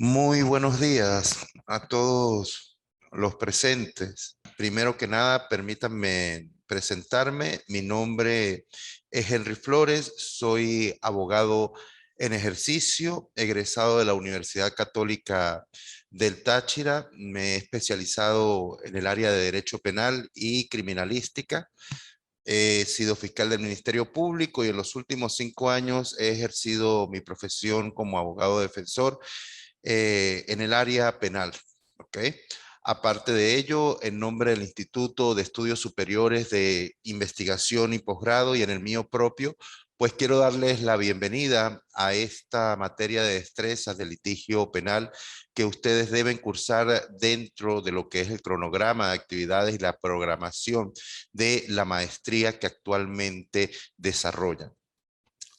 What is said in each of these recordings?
Muy buenos días a todos los presentes. Primero que nada, permítanme presentarme. Mi nombre es Henry Flores, soy abogado en ejercicio, egresado de la Universidad Católica del Táchira. Me he especializado en el área de Derecho Penal y Criminalística. He sido fiscal del Ministerio Público y en los últimos 5 años he ejercido mi profesión como abogado defensor en el área penal, ¿ok? Aparte de ello, en nombre del Instituto de Estudios Superiores de Investigación y Posgrado y en el mío propio, pues quiero darles la bienvenida a esta materia de destrezas de litigio penal que ustedes deben cursar dentro de lo que es el cronograma de actividades y la programación de la maestría que actualmente desarrollan.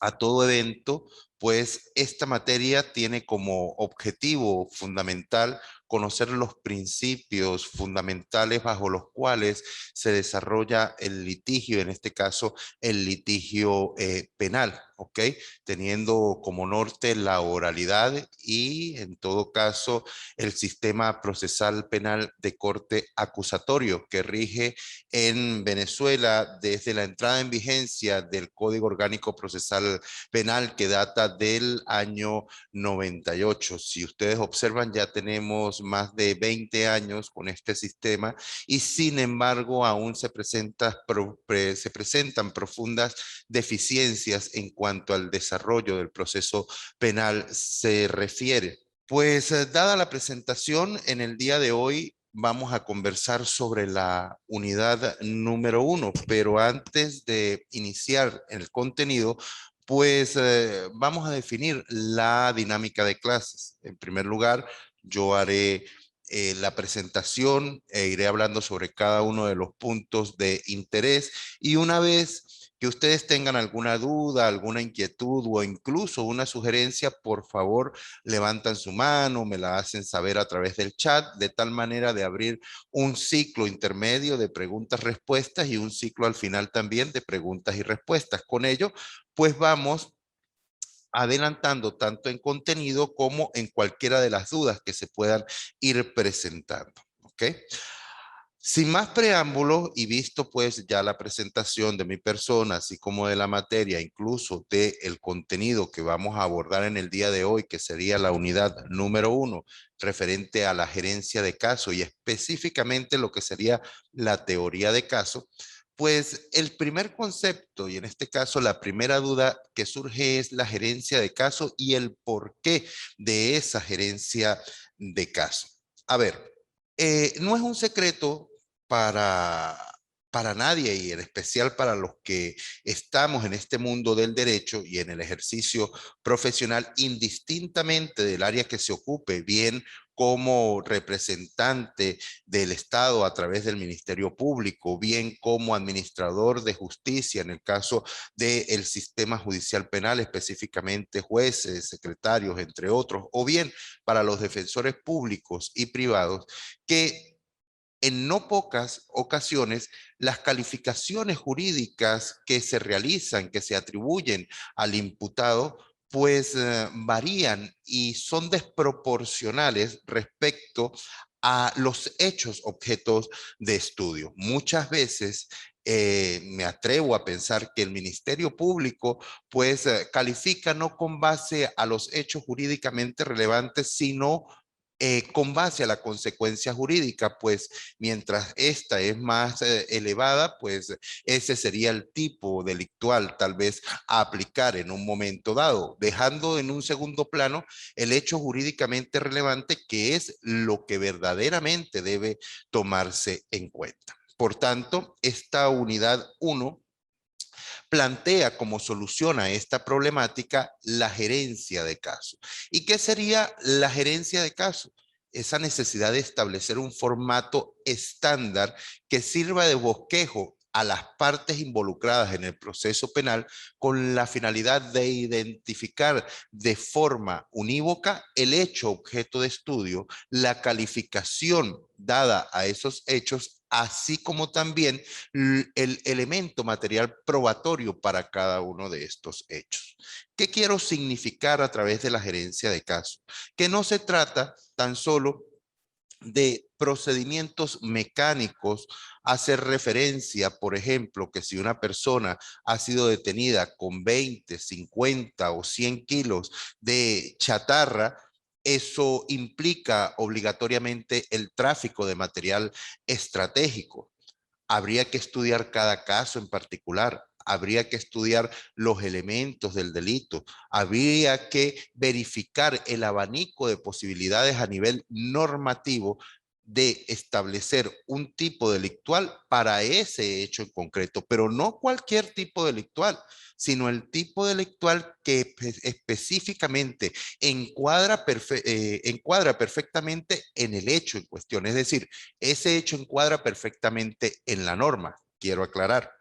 A todo evento, pues esta materia tiene como objetivo fundamental conocer los principios fundamentales bajo los cuales se desarrolla el litigio, en este caso el litigio penal, ¿ok? Teniendo como norte la oralidad y en todo caso el sistema procesal penal de corte acusatorio que rige en Venezuela desde la entrada en vigencia del Código Orgánico Procesal Penal que data del año 98. Si ustedes observan, ya tenemos más de 20 años con este sistema y sin embargo aún se presentan profundas deficiencias en cuanto al desarrollo del proceso penal se refiere. Pues dada la presentación, en el día de hoy vamos a conversar sobre la unidad número 1, pero antes de iniciar el contenido, pues vamos a definir la dinámica de clases. En primer lugar, yo haré la presentación e iré hablando sobre cada uno de los puntos de interés y una vez que ustedes tengan alguna duda, alguna inquietud o incluso una sugerencia, por favor, levantan su mano, me la hacen saber a través del chat, de tal manera de abrir un ciclo intermedio de preguntas-respuestas y un ciclo al final también de preguntas y respuestas. Con ello, pues vamos adelantando tanto en contenido como en cualquiera de las dudas que se puedan ir presentando. ¿Ok? Sin más preámbulos y visto pues ya la presentación de mi persona, así como de la materia, incluso del contenido que vamos a abordar en el día de hoy, que sería la unidad número 1, referente a la gerencia de caso y específicamente lo que sería la teoría de caso, pues el primer concepto y en este caso la primera duda que surge es la gerencia de caso y el porqué de esa gerencia de caso. A ver, no es un secreto para, para nadie y en especial para los que estamos en este mundo del derecho y en el ejercicio profesional, indistintamente del área que se ocupe, bien como representante del Estado a través del Ministerio Público, bien como administrador de justicia en el caso del sistema judicial penal, específicamente jueces, secretarios, entre otros, o bien para los defensores públicos y privados, que en no pocas ocasiones las calificaciones jurídicas que se realizan, que se atribuyen al imputado, pues varían y son desproporcionales respecto a los hechos objetos de estudio. Muchas veces me atrevo a pensar que el Ministerio Público pues califica no con base a los hechos jurídicamente relevantes, sino con base a la consecuencia jurídica, pues mientras esta es más elevada, pues ese sería el tipo delictual tal vez a aplicar en un momento dado, dejando en un segundo plano el hecho jurídicamente relevante que es lo que verdaderamente debe tomarse en cuenta. Por tanto, esta unidad 1 plantea como solución a esta problemática la gerencia de caso. ¿Y qué sería la gerencia de caso? Esa necesidad de establecer un formato estándar que sirva de bosquejo a las partes involucradas en el proceso penal con la finalidad de identificar de forma unívoca el hecho objeto de estudio, la calificación dada a esos hechos, así como también el elemento material probatorio para cada uno de estos hechos. ¿Qué quiero significar a través de la gerencia de caso? Que no se trata tan solo de procedimientos mecánicos, hacer referencia, por ejemplo, que si una persona ha sido detenida con 20, 50 o 100 kilos de chatarra, eso implica obligatoriamente el tráfico de material estratégico. Habría que estudiar cada caso en particular, habría que estudiar los elementos del delito, habría que verificar el abanico de posibilidades a nivel normativo de establecer un tipo delictual para ese hecho en concreto, pero no cualquier tipo delictual, sino el tipo delictual que específicamente encuadra perfectamente en el hecho en cuestión. Es decir, ese hecho encuadra perfectamente en la norma, quiero aclarar.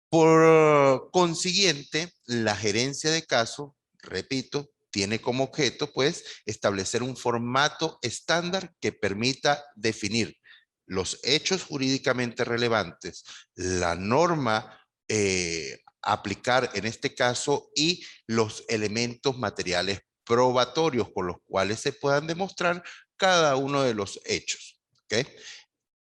Por consiguiente, la gerencia de caso, repito, tiene como objeto, pues, establecer un formato estándar que permita definir los hechos jurídicamente relevantes, la norma aplicar en este caso y los elementos materiales probatorios con los cuales se puedan demostrar cada uno de los hechos. ¿Ok?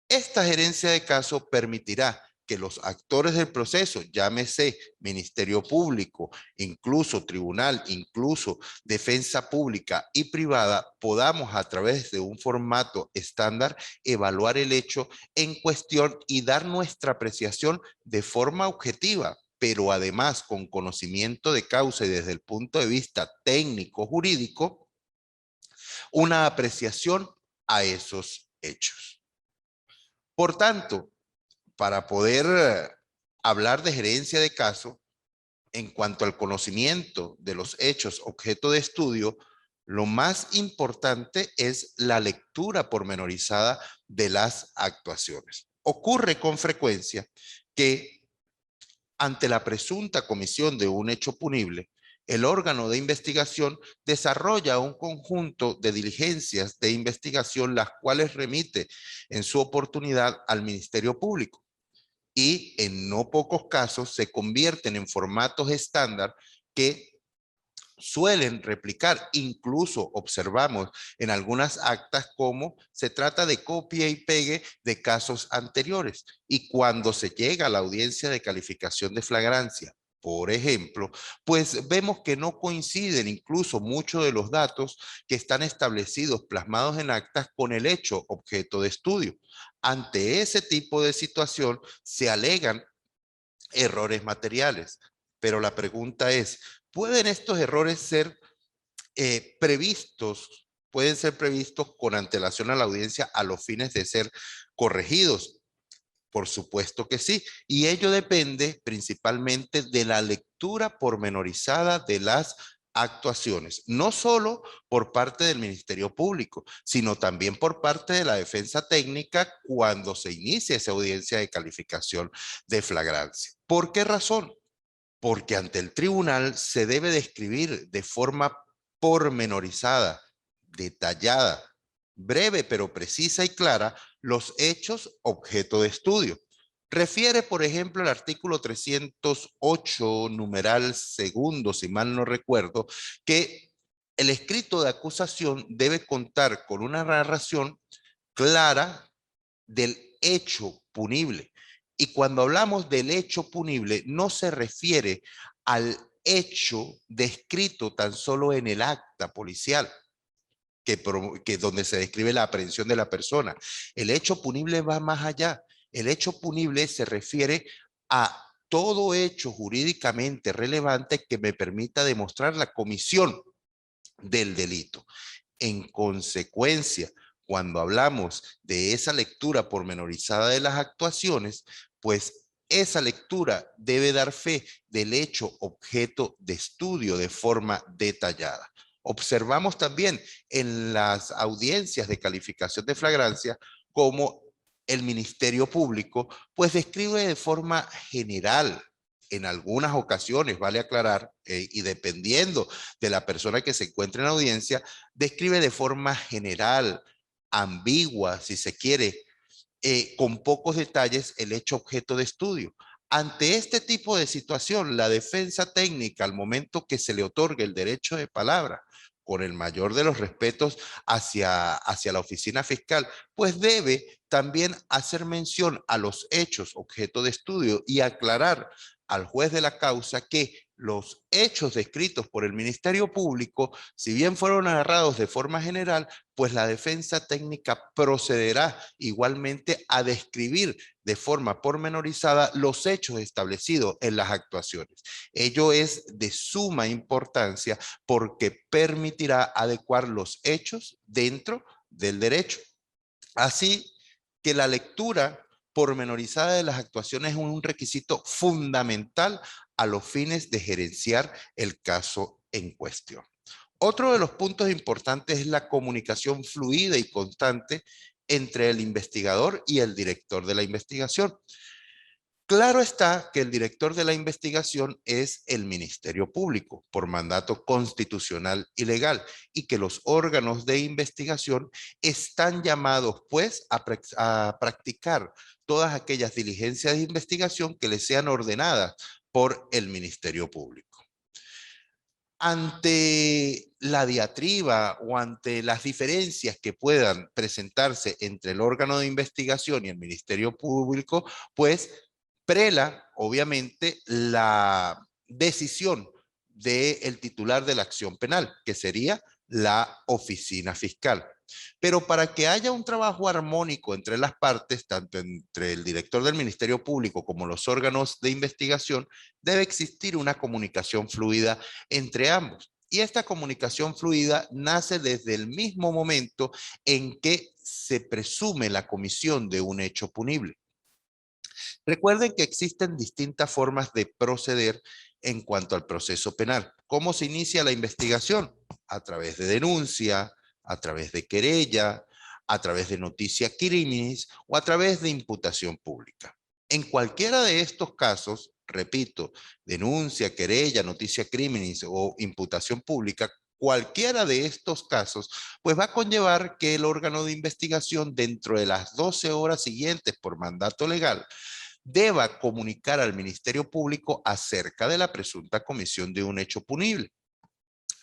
Esta gerencia de caso permitirá que los actores del proceso, llámese Ministerio Público, incluso tribunal, incluso defensa pública y privada, podamos a través de un formato estándar evaluar el hecho en cuestión y dar nuestra apreciación de forma objetiva, pero además con conocimiento de causa y desde el punto de vista técnico jurídico, una apreciación a esos hechos. Por tanto, para poder hablar de gerencia de caso, en cuanto al conocimiento de los hechos objeto de estudio, lo más importante es la lectura pormenorizada de las actuaciones. Ocurre con frecuencia que ante la presunta comisión de un hecho punible, el órgano de investigación desarrolla un conjunto de diligencias de investigación, las cuales remite en su oportunidad al Ministerio Público y en no pocos casos se convierten en formatos estándar que suelen replicar. Incluso observamos en algunas actas cómo se trata de copia y pegue de casos anteriores. Y cuando se llega a la audiencia de calificación de flagrancia, por ejemplo, pues vemos que no coinciden incluso muchos de los datos que están establecidos, plasmados en actas con el hecho objeto de estudio. Ante ese tipo de situación se alegan errores materiales. Pero la pregunta es, ¿pueden estos errores ser previstos? ¿Pueden ser previstos con antelación a la audiencia a los fines de ser corregidos? Por supuesto que sí. Y ello depende principalmente de la lectura pormenorizada de las actuaciones, no solo por parte del Ministerio Público, sino también por parte de la defensa técnica cuando se inicia esa audiencia de calificación de flagrancia. ¿Por qué razón? Porque ante el tribunal se debe describir de forma pormenorizada, detallada, breve pero precisa y clara los hechos objeto de estudio. Refiere, por ejemplo, el artículo 308, numeral segundo, si mal no recuerdo, que el escrito de acusación debe contar con una narración clara del hecho punible. Y cuando hablamos del hecho punible, no se refiere al hecho descrito tan solo en el acta policial, que donde se describe la aprehensión de la persona. El hecho punible va más allá. El hecho punible se refiere a todo hecho jurídicamente relevante que me permita demostrar la comisión del delito. En consecuencia, cuando hablamos de esa lectura pormenorizada de las actuaciones, pues esa lectura debe dar fe del hecho objeto de estudio de forma detallada. Observamos también en las audiencias de calificación de flagrancia cómo el Ministerio Público, pues describe de forma general, en algunas ocasiones, vale aclarar, y dependiendo de la persona que se encuentre en la audiencia, describe de forma general, ambigua, si se quiere, con pocos detalles el hecho objeto de estudio. Ante este tipo de situación, la defensa técnica, al momento que se le otorgue el derecho de palabra, con el mayor de los respetos hacia la oficina fiscal, pues debe también hacer mención a los hechos objeto de estudio y aclarar al juez de la causa que los hechos descritos por el Ministerio Público, si bien fueron agarrados de forma general, pues la defensa técnica procederá igualmente a describir de forma pormenorizada los hechos establecidos en las actuaciones. Ello es de suma importancia porque permitirá adecuar los hechos dentro del derecho. Así que la lectura pormenorizada de las actuaciones es un requisito fundamental a los fines de gerenciar el caso en cuestión. Otro de los puntos importantes es la comunicación fluida y constante entre el investigador y el director de la investigación. Claro está que el director de la investigación es el Ministerio Público por mandato constitucional y legal y que los órganos de investigación están llamados pues a practicar todas aquellas diligencias de investigación que les sean ordenadas por el Ministerio Público. Ante la diatriba o ante las diferencias que puedan presentarse entre el órgano de investigación y el Ministerio Público, pues prela, obviamente, la decisión del titular de la acción penal, que sería la oficina fiscal. Pero para que haya un trabajo armónico entre las partes, tanto entre el director del Ministerio Público como los órganos de investigación, debe existir una comunicación fluida entre ambos. Y esta comunicación fluida nace desde el mismo momento en que se presume la comisión de un hecho punible. Recuerden que existen distintas formas de proceder en cuanto al proceso penal. ¿Cómo se inicia la investigación? A través de denuncia, a través de querella, a través de noticia criminis o a través de imputación pública. En cualquiera de estos casos, repito, denuncia, querella, noticia criminis o imputación pública, cualquiera de estos casos, pues va a conllevar que el órgano de investigación dentro de las 12 horas siguientes por mandato legal deba comunicar al Ministerio Público acerca de la presunta comisión de un hecho punible.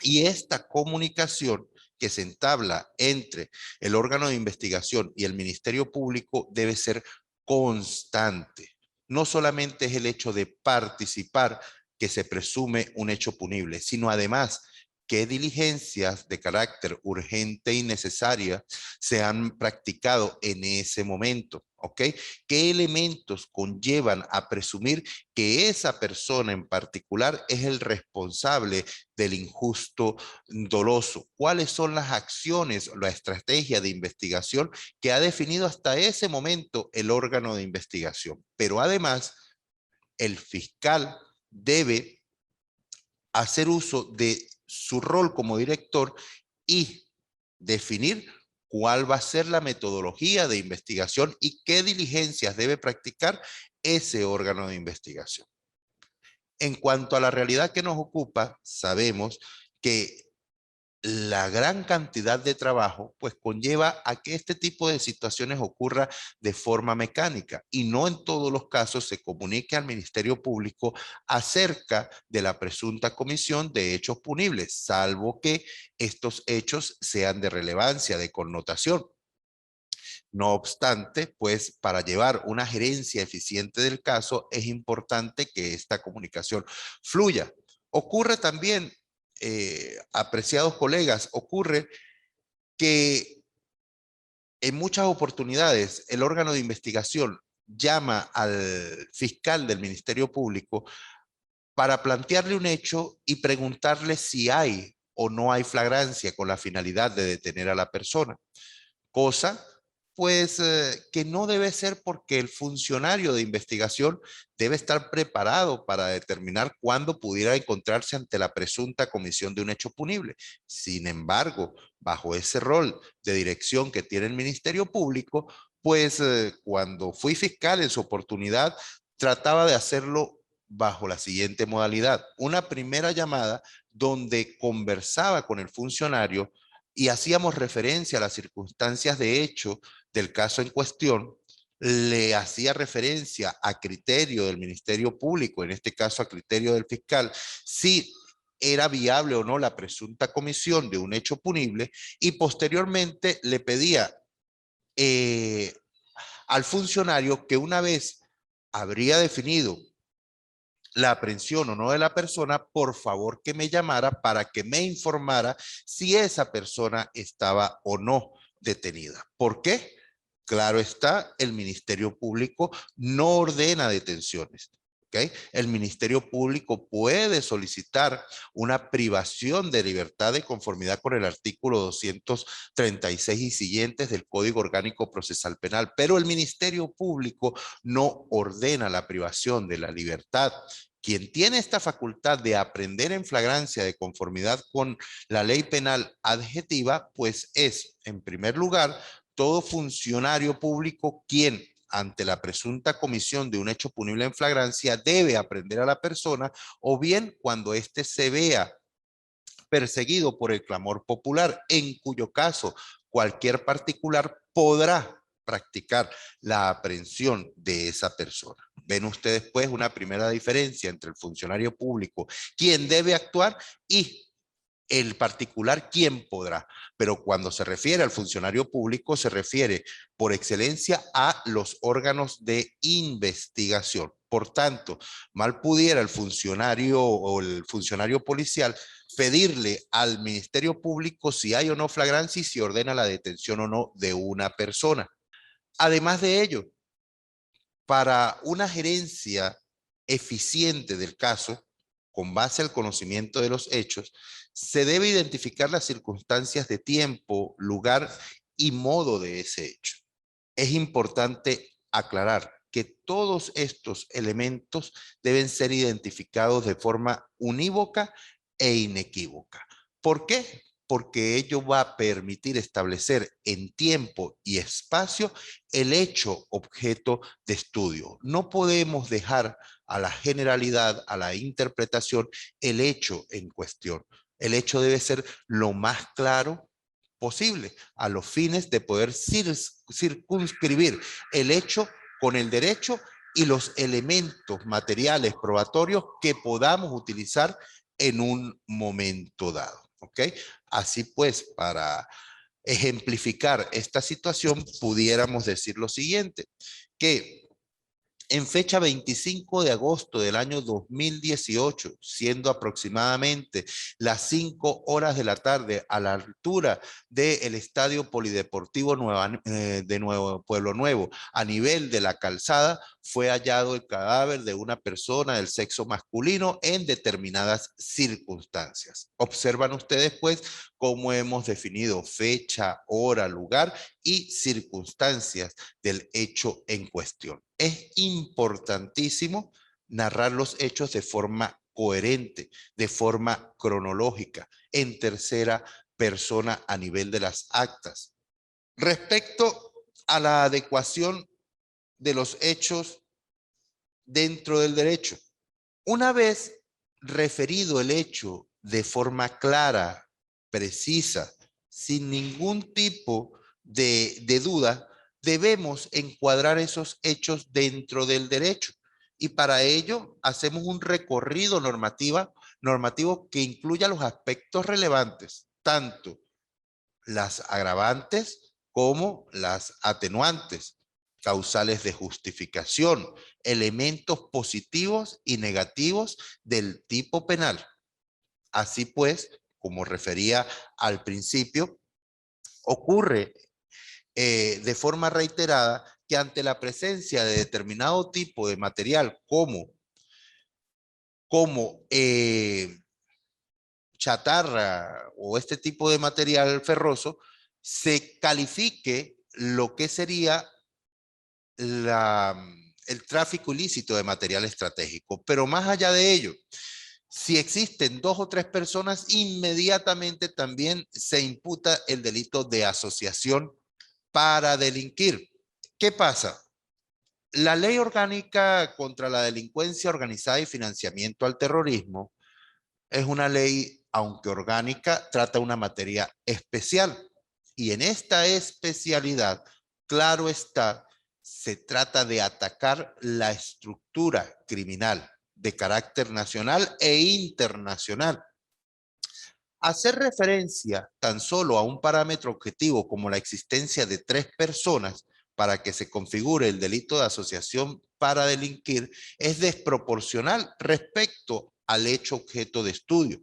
Y esta comunicación que se entabla entre el órgano de investigación y el Ministerio Público debe ser constante. No solamente es el hecho de participar que se presume un hecho punible, sino además qué diligencias de carácter urgente y necesaria se han practicado en ese momento, ¿ok? ¿Qué elementos conllevan a presumir que esa persona en particular es el responsable del injusto doloso? ¿Cuáles son las acciones, la estrategia de investigación que ha definido hasta ese momento el órgano de investigación? Pero además, el fiscal debe hacer uso de su rol como director y definir cuál va a ser la metodología de investigación y qué diligencias debe practicar ese órgano de investigación. En cuanto a la realidad que nos ocupa, sabemos que la gran cantidad de trabajo pues conlleva a que este tipo de situaciones ocurra de forma mecánica y no en todos los casos se comunique al Ministerio Público acerca de la presunta comisión de hechos punibles, salvo que estos hechos sean de relevancia, de connotación. No obstante, pues para llevar una gerencia eficiente del caso es importante que esta comunicación fluya. Ocurre también, apreciados colegas, ocurre que en muchas oportunidades el órgano de investigación llama al fiscal del Ministerio Público para plantearle un hecho y preguntarle si hay o no hay flagrancia con la finalidad de detener a la persona. Cosa pues que no debe ser porque el funcionario de investigación debe estar preparado para determinar cuándo pudiera encontrarse ante la presunta comisión de un hecho punible. Sin embargo, bajo ese rol de dirección que tiene el Ministerio Público, Pues cuando fui fiscal en su oportunidad, trataba de hacerlo bajo la siguiente modalidad. Una primera llamada donde conversaba con el funcionario y hacíamos referencia a las circunstancias de hecho del caso en cuestión, le hacía referencia a criterio del Ministerio Público, en este caso a criterio del fiscal, si era viable o no la presunta comisión de un hecho punible, y posteriormente le pedía eh, al funcionario que una vez habría definido la aprehensión o no de la persona, por favor que me llamara para que me informara si esa persona estaba o no detenida. ¿Por qué? Claro está, el Ministerio Público no ordena detenciones. ¿Okay? El Ministerio Público puede solicitar una privación de libertad de conformidad con el artículo 236 y siguientes del Código Orgánico Procesal Penal, pero el Ministerio Público no ordena la privación de la libertad. Quien tiene esta facultad de aprender en flagrancia de conformidad con la ley penal adjetiva, pues es, en primer lugar, todo funcionario público quien, ante la presunta comisión de un hecho punible en flagrancia, debe aprender a la persona, o bien cuando éste se vea perseguido por el clamor popular, en cuyo caso cualquier particular podrá practicar la aprehensión de esa persona. Ven ustedes pues una primera diferencia entre el funcionario público, quien debe actuar, y el particular quien podrá, pero cuando se refiere al funcionario público se refiere por excelencia a los órganos de investigación. Por tanto, mal pudiera el funcionario o el funcionario policial pedirle al Ministerio Público si hay o no flagrancia y si ordena la detención o no de una persona. Además de ello, para una gerencia eficiente del caso, con base al conocimiento de los hechos, se debe identificar las circunstancias de tiempo, lugar y modo de ese hecho. Es importante aclarar que todos estos elementos deben ser identificados de forma unívoca e inequívoca. ¿Por qué? Porque ello va a permitir establecer en tiempo y espacio el hecho objeto de estudio. No podemos dejar a la generalidad, a la interpretación, el hecho en cuestión. El hecho debe ser lo más claro posible a los fines de poder circunscribir el hecho con el derecho y los elementos materiales probatorios que podamos utilizar en un momento dado. ¿Ok? Así pues, para ejemplificar esta situación, pudiéramos decir lo siguiente, que en fecha 25 de agosto del año 2018, siendo aproximadamente las 5 horas de la tarde, a la altura del Estadio Polideportivo de Nuevo Pueblo Nuevo, a nivel de la calzada, fue hallado el cadáver de una persona del sexo masculino en determinadas circunstancias. Observan ustedes, pues, cómo hemos definido fecha, hora, lugar y circunstancias del hecho en cuestión. Es importantísimo narrar los hechos de forma coherente, de forma cronológica, en tercera persona a nivel de las actas. Respecto a la adecuación de los hechos dentro del derecho, una vez referido el hecho de forma clara, precisa, sin ningún tipo de duda, debemos encuadrar esos hechos dentro del derecho. Y para ello hacemos un recorrido normativo que incluya los aspectos relevantes, tanto las agravantes como las atenuantes, causales de justificación, elementos positivos y negativos del tipo penal. Así pues, como refería al principio, ocurre de forma reiterada que ante la presencia de determinado tipo de material como chatarra o este tipo de material ferroso, se califique lo que sería el tráfico ilícito de material estratégico. Pero más allá de ello, si existen 2 o 3 personas, inmediatamente también se imputa el delito de asociación para delinquir. ¿Qué pasa? La ley orgánica contra la delincuencia organizada y financiamiento al terrorismo es una ley, aunque orgánica, trata una materia especial. Y en esta especialidad, claro está, se trata de atacar la estructura criminal de carácter nacional e internacional. Hacer referencia tan solo a un parámetro objetivo como la existencia de 3 personas para que se configure el delito de asociación para delinquir es desproporcional respecto al hecho objeto de estudio.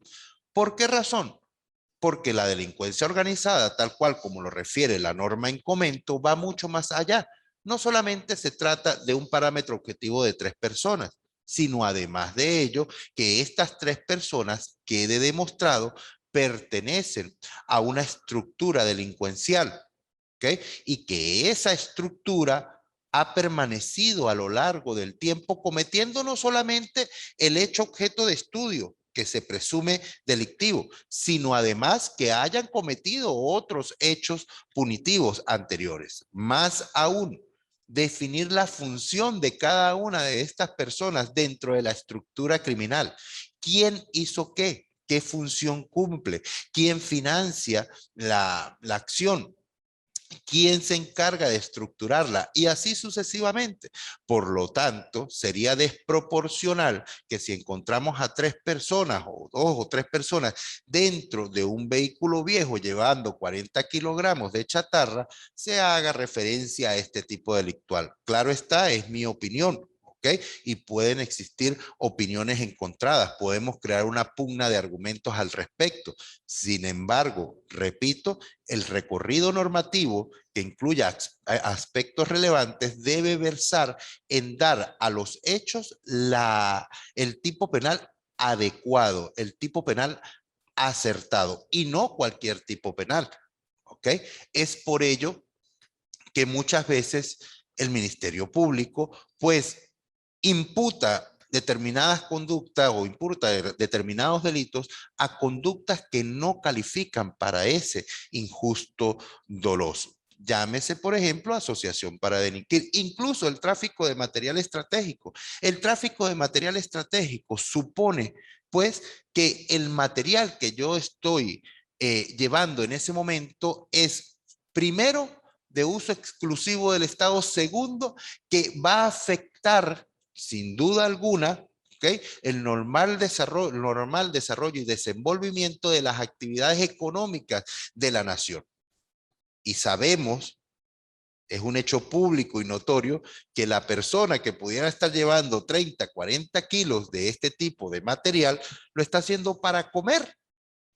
¿Por qué razón? Porque la delincuencia organizada, tal cual como lo refiere la norma en comento, va mucho más allá. No solamente se trata de un parámetro objetivo de 3 personas, sino además de ello, que estas 3 personas quede demostrado pertenecen a una estructura delincuencial, ¿ok? Y que esa estructura ha permanecido a lo largo del tiempo cometiendo no solamente el hecho objeto de estudio, que se presume delictivo, sino además que hayan cometido otros hechos punitivos anteriores. Más aún, definir la función de cada una de estas personas dentro de la estructura criminal. ¿Quién hizo qué? ¿Qué función cumple? ¿Quién financia la acción? ¿Quién se encarga de estructurarla? Y así sucesivamente. Por lo tanto, sería desproporcional que si encontramos a 3 personas o 2 o 3 personas dentro de un vehículo viejo llevando 40 kilogramos de chatarra, se haga referencia a este tipo delictual. Claro está, es mi opinión. ¿Okay? Y pueden existir opiniones encontradas, podemos crear una pugna de argumentos al respecto. Sin embargo, repito, el recorrido normativo que incluya aspectos relevantes debe versar en dar a los hechos el tipo penal adecuado, el tipo penal acertado y no cualquier tipo penal. ¿Ok? Es por ello que muchas veces el Ministerio Público pues imputa determinadas conductas o imputa determinados delitos a conductas que no califican para ese injusto doloso. Llámese, por ejemplo, asociación para delinquir, incluso el tráfico de material estratégico. El tráfico de material estratégico supone, pues, que el material que yo estoy llevando en ese momento es, primero, de uso exclusivo del Estado, segundo, que va a afectar sin duda alguna, ¿okay? El normal desarrollo y desenvolvimiento de las actividades económicas de la nación. Y sabemos, es un hecho público y notorio, que la persona que pudiera estar llevando 30, 40 kilos de este tipo de material, lo está haciendo para comer.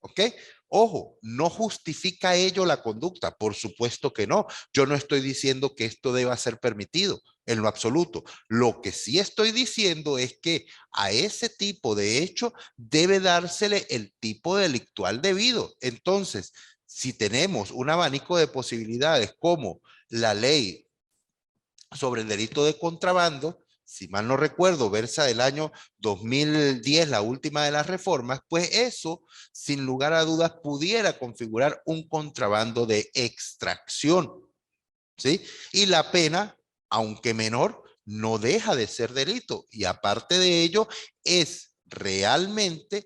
¿Ok? Ojo, no justifica ello la conducta, por supuesto que no. Yo no estoy diciendo que esto deba ser permitido en lo absoluto. Lo que sí estoy diciendo es que a ese tipo de hecho debe dársele el tipo delictual debido. Entonces, si tenemos un abanico de posibilidades como la ley sobre el delito de contrabando, si mal no recuerdo, versa del año 2010, la última de las reformas, pues eso, sin lugar a dudas, pudiera configurar un contrabando de extracción, ¿sí? Y la pena, aunque menor, no deja de ser delito. Y aparte de ello, es realmente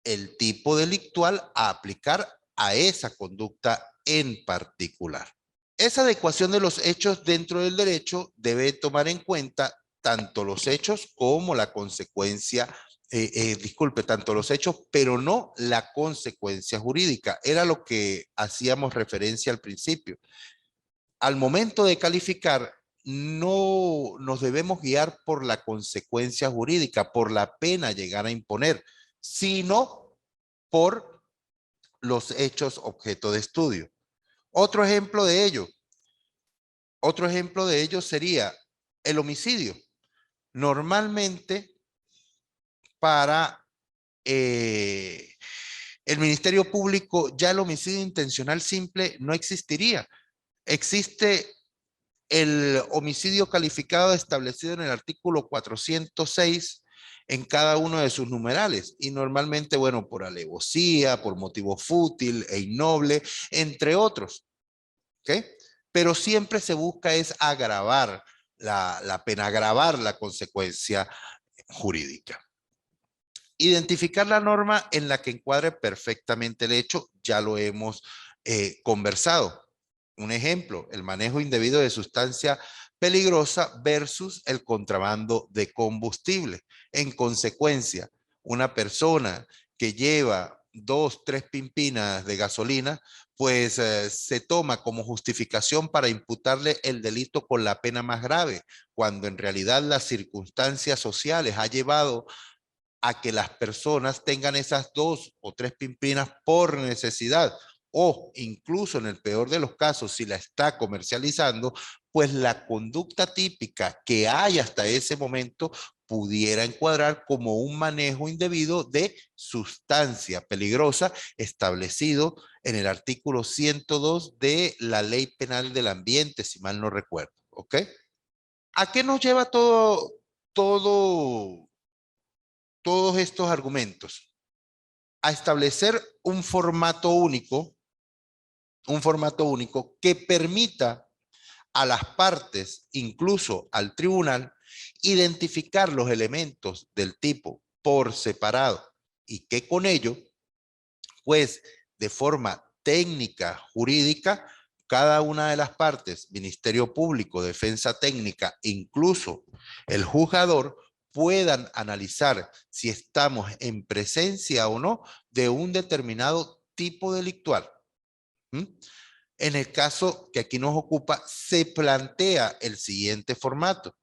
el tipo delictual a aplicar a esa conducta en particular. Esa adecuación de los hechos dentro del derecho debe tomar en cuenta tanto los hechos como la consecuencia, disculpe, tanto los hechos, pero no la consecuencia jurídica. Era lo que hacíamos referencia al principio. Al momento de calificar, no nos debemos guiar por la consecuencia jurídica, por la pena a llegar a imponer, sino por los hechos objeto de estudio. Otro ejemplo de ello, Otro ejemplo de ello sería el homicidio. Normalmente para el Ministerio Público ya el homicidio intencional simple no existiría. Existe el homicidio calificado establecido en el artículo 406 en cada uno de sus numerales y normalmente, bueno, por alevosía, por motivo fútil e innoble, entre otros. ¿Ok? pero siempre se busca es agravar la pena, agravar la consecuencia jurídica. Identificar la norma en la que encuadre perfectamente el hecho, ya lo hemos conversado. Un ejemplo, el manejo indebido de sustancia peligrosa versus el contrabando de combustible. En consecuencia, una persona que lleva 2, 3 pimpinas de gasolina, pues se toma como justificación para imputarle el delito con la pena más grave, cuando en realidad las circunstancias sociales ha llevado a que las personas tengan esas 2 o 3 pimpinas por necesidad, o incluso en el peor de los casos, si la está comercializando, pues la conducta típica que hay hasta ese momento pudiera encuadrar como un manejo indebido de sustancia peligrosa establecido en el artículo 102 de la Ley Penal del Ambiente, si mal no recuerdo. ¿Ok? ¿A qué nos lleva todo todos estos argumentos? A establecer un formato único que permita a las partes, incluso al tribunal, identificar los elementos del tipo por separado y que con ello, pues de forma técnica, jurídica, cada una de las partes, Ministerio Público, Defensa Técnica, incluso el juzgador, puedan analizar si estamos en presencia o no de un determinado tipo delictual. ¿Mm? En el caso que aquí nos ocupa, se plantea el siguiente formato.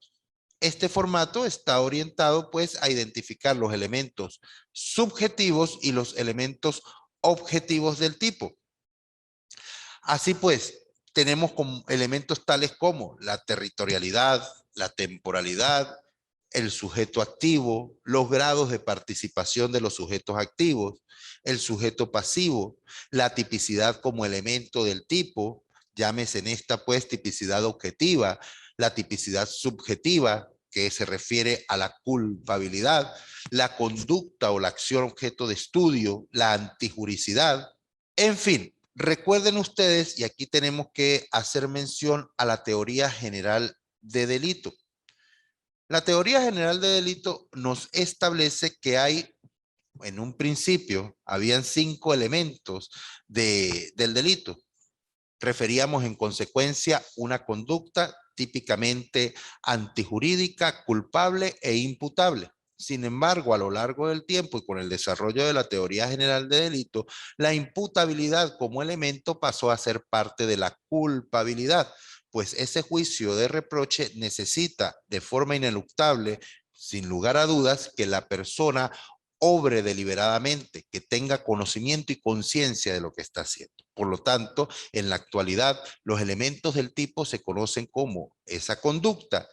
Este formato está orientado pues a identificar los elementos subjetivos y los elementos objetivos del tipo. Así pues, tenemos como elementos tales como la territorialidad, la temporalidad, el sujeto activo, los grados de participación de los sujetos activos, el sujeto pasivo, la tipicidad como elemento del tipo, llámese en esta pues tipicidad objetiva, la tipicidad subjetiva, que se refiere a la culpabilidad, la conducta o la acción objeto de estudio, la antijuricidad, en fin. Recuerden ustedes, y aquí tenemos que hacer mención a la teoría general de delito. La teoría general de delito nos establece que hay, en un principio, habían 5 elementos del delito. Referíamos en consecuencia una conducta típicamente antijurídica, culpable e imputable. Sin embargo, a lo largo del tiempo y con el desarrollo de la teoría general de delito, la imputabilidad como elemento pasó a ser parte de la culpabilidad, pues ese juicio de reproche necesita de forma ineluctable, sin lugar a dudas, que la persona obre deliberadamente, que tenga conocimiento y conciencia de lo que está haciendo. Por lo tanto, en la actualidad, los elementos del tipo se conocen como esa conducta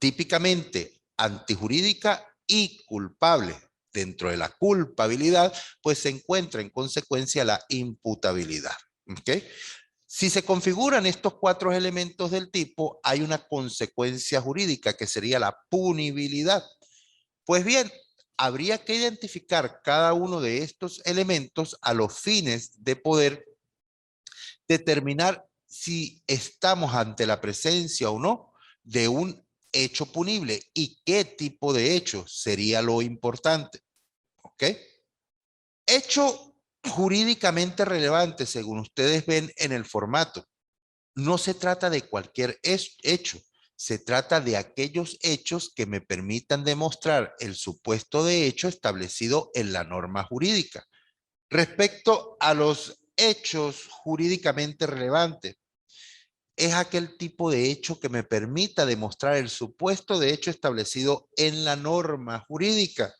típicamente antijurídica y culpable. Dentro de la culpabilidad, pues se encuentra en consecuencia la imputabilidad. ¿Ok? Si se configuran estos 4 elementos del tipo, hay una consecuencia jurídica que sería la punibilidad. Pues bien, habría que identificar cada uno de estos elementos a los fines de poder determinar si estamos ante la presencia o no de un hecho punible y qué tipo de hecho sería lo importante. ¿Ok? Hecho jurídicamente relevante, según ustedes ven en el formato. No se trata de cualquier hecho, se trata de aquellos hechos que me permitan demostrar el supuesto de hecho establecido en la norma jurídica. Respecto a los hechos jurídicamente relevantes, es aquel tipo de hecho que me permita demostrar el supuesto de hecho establecido en la norma jurídica.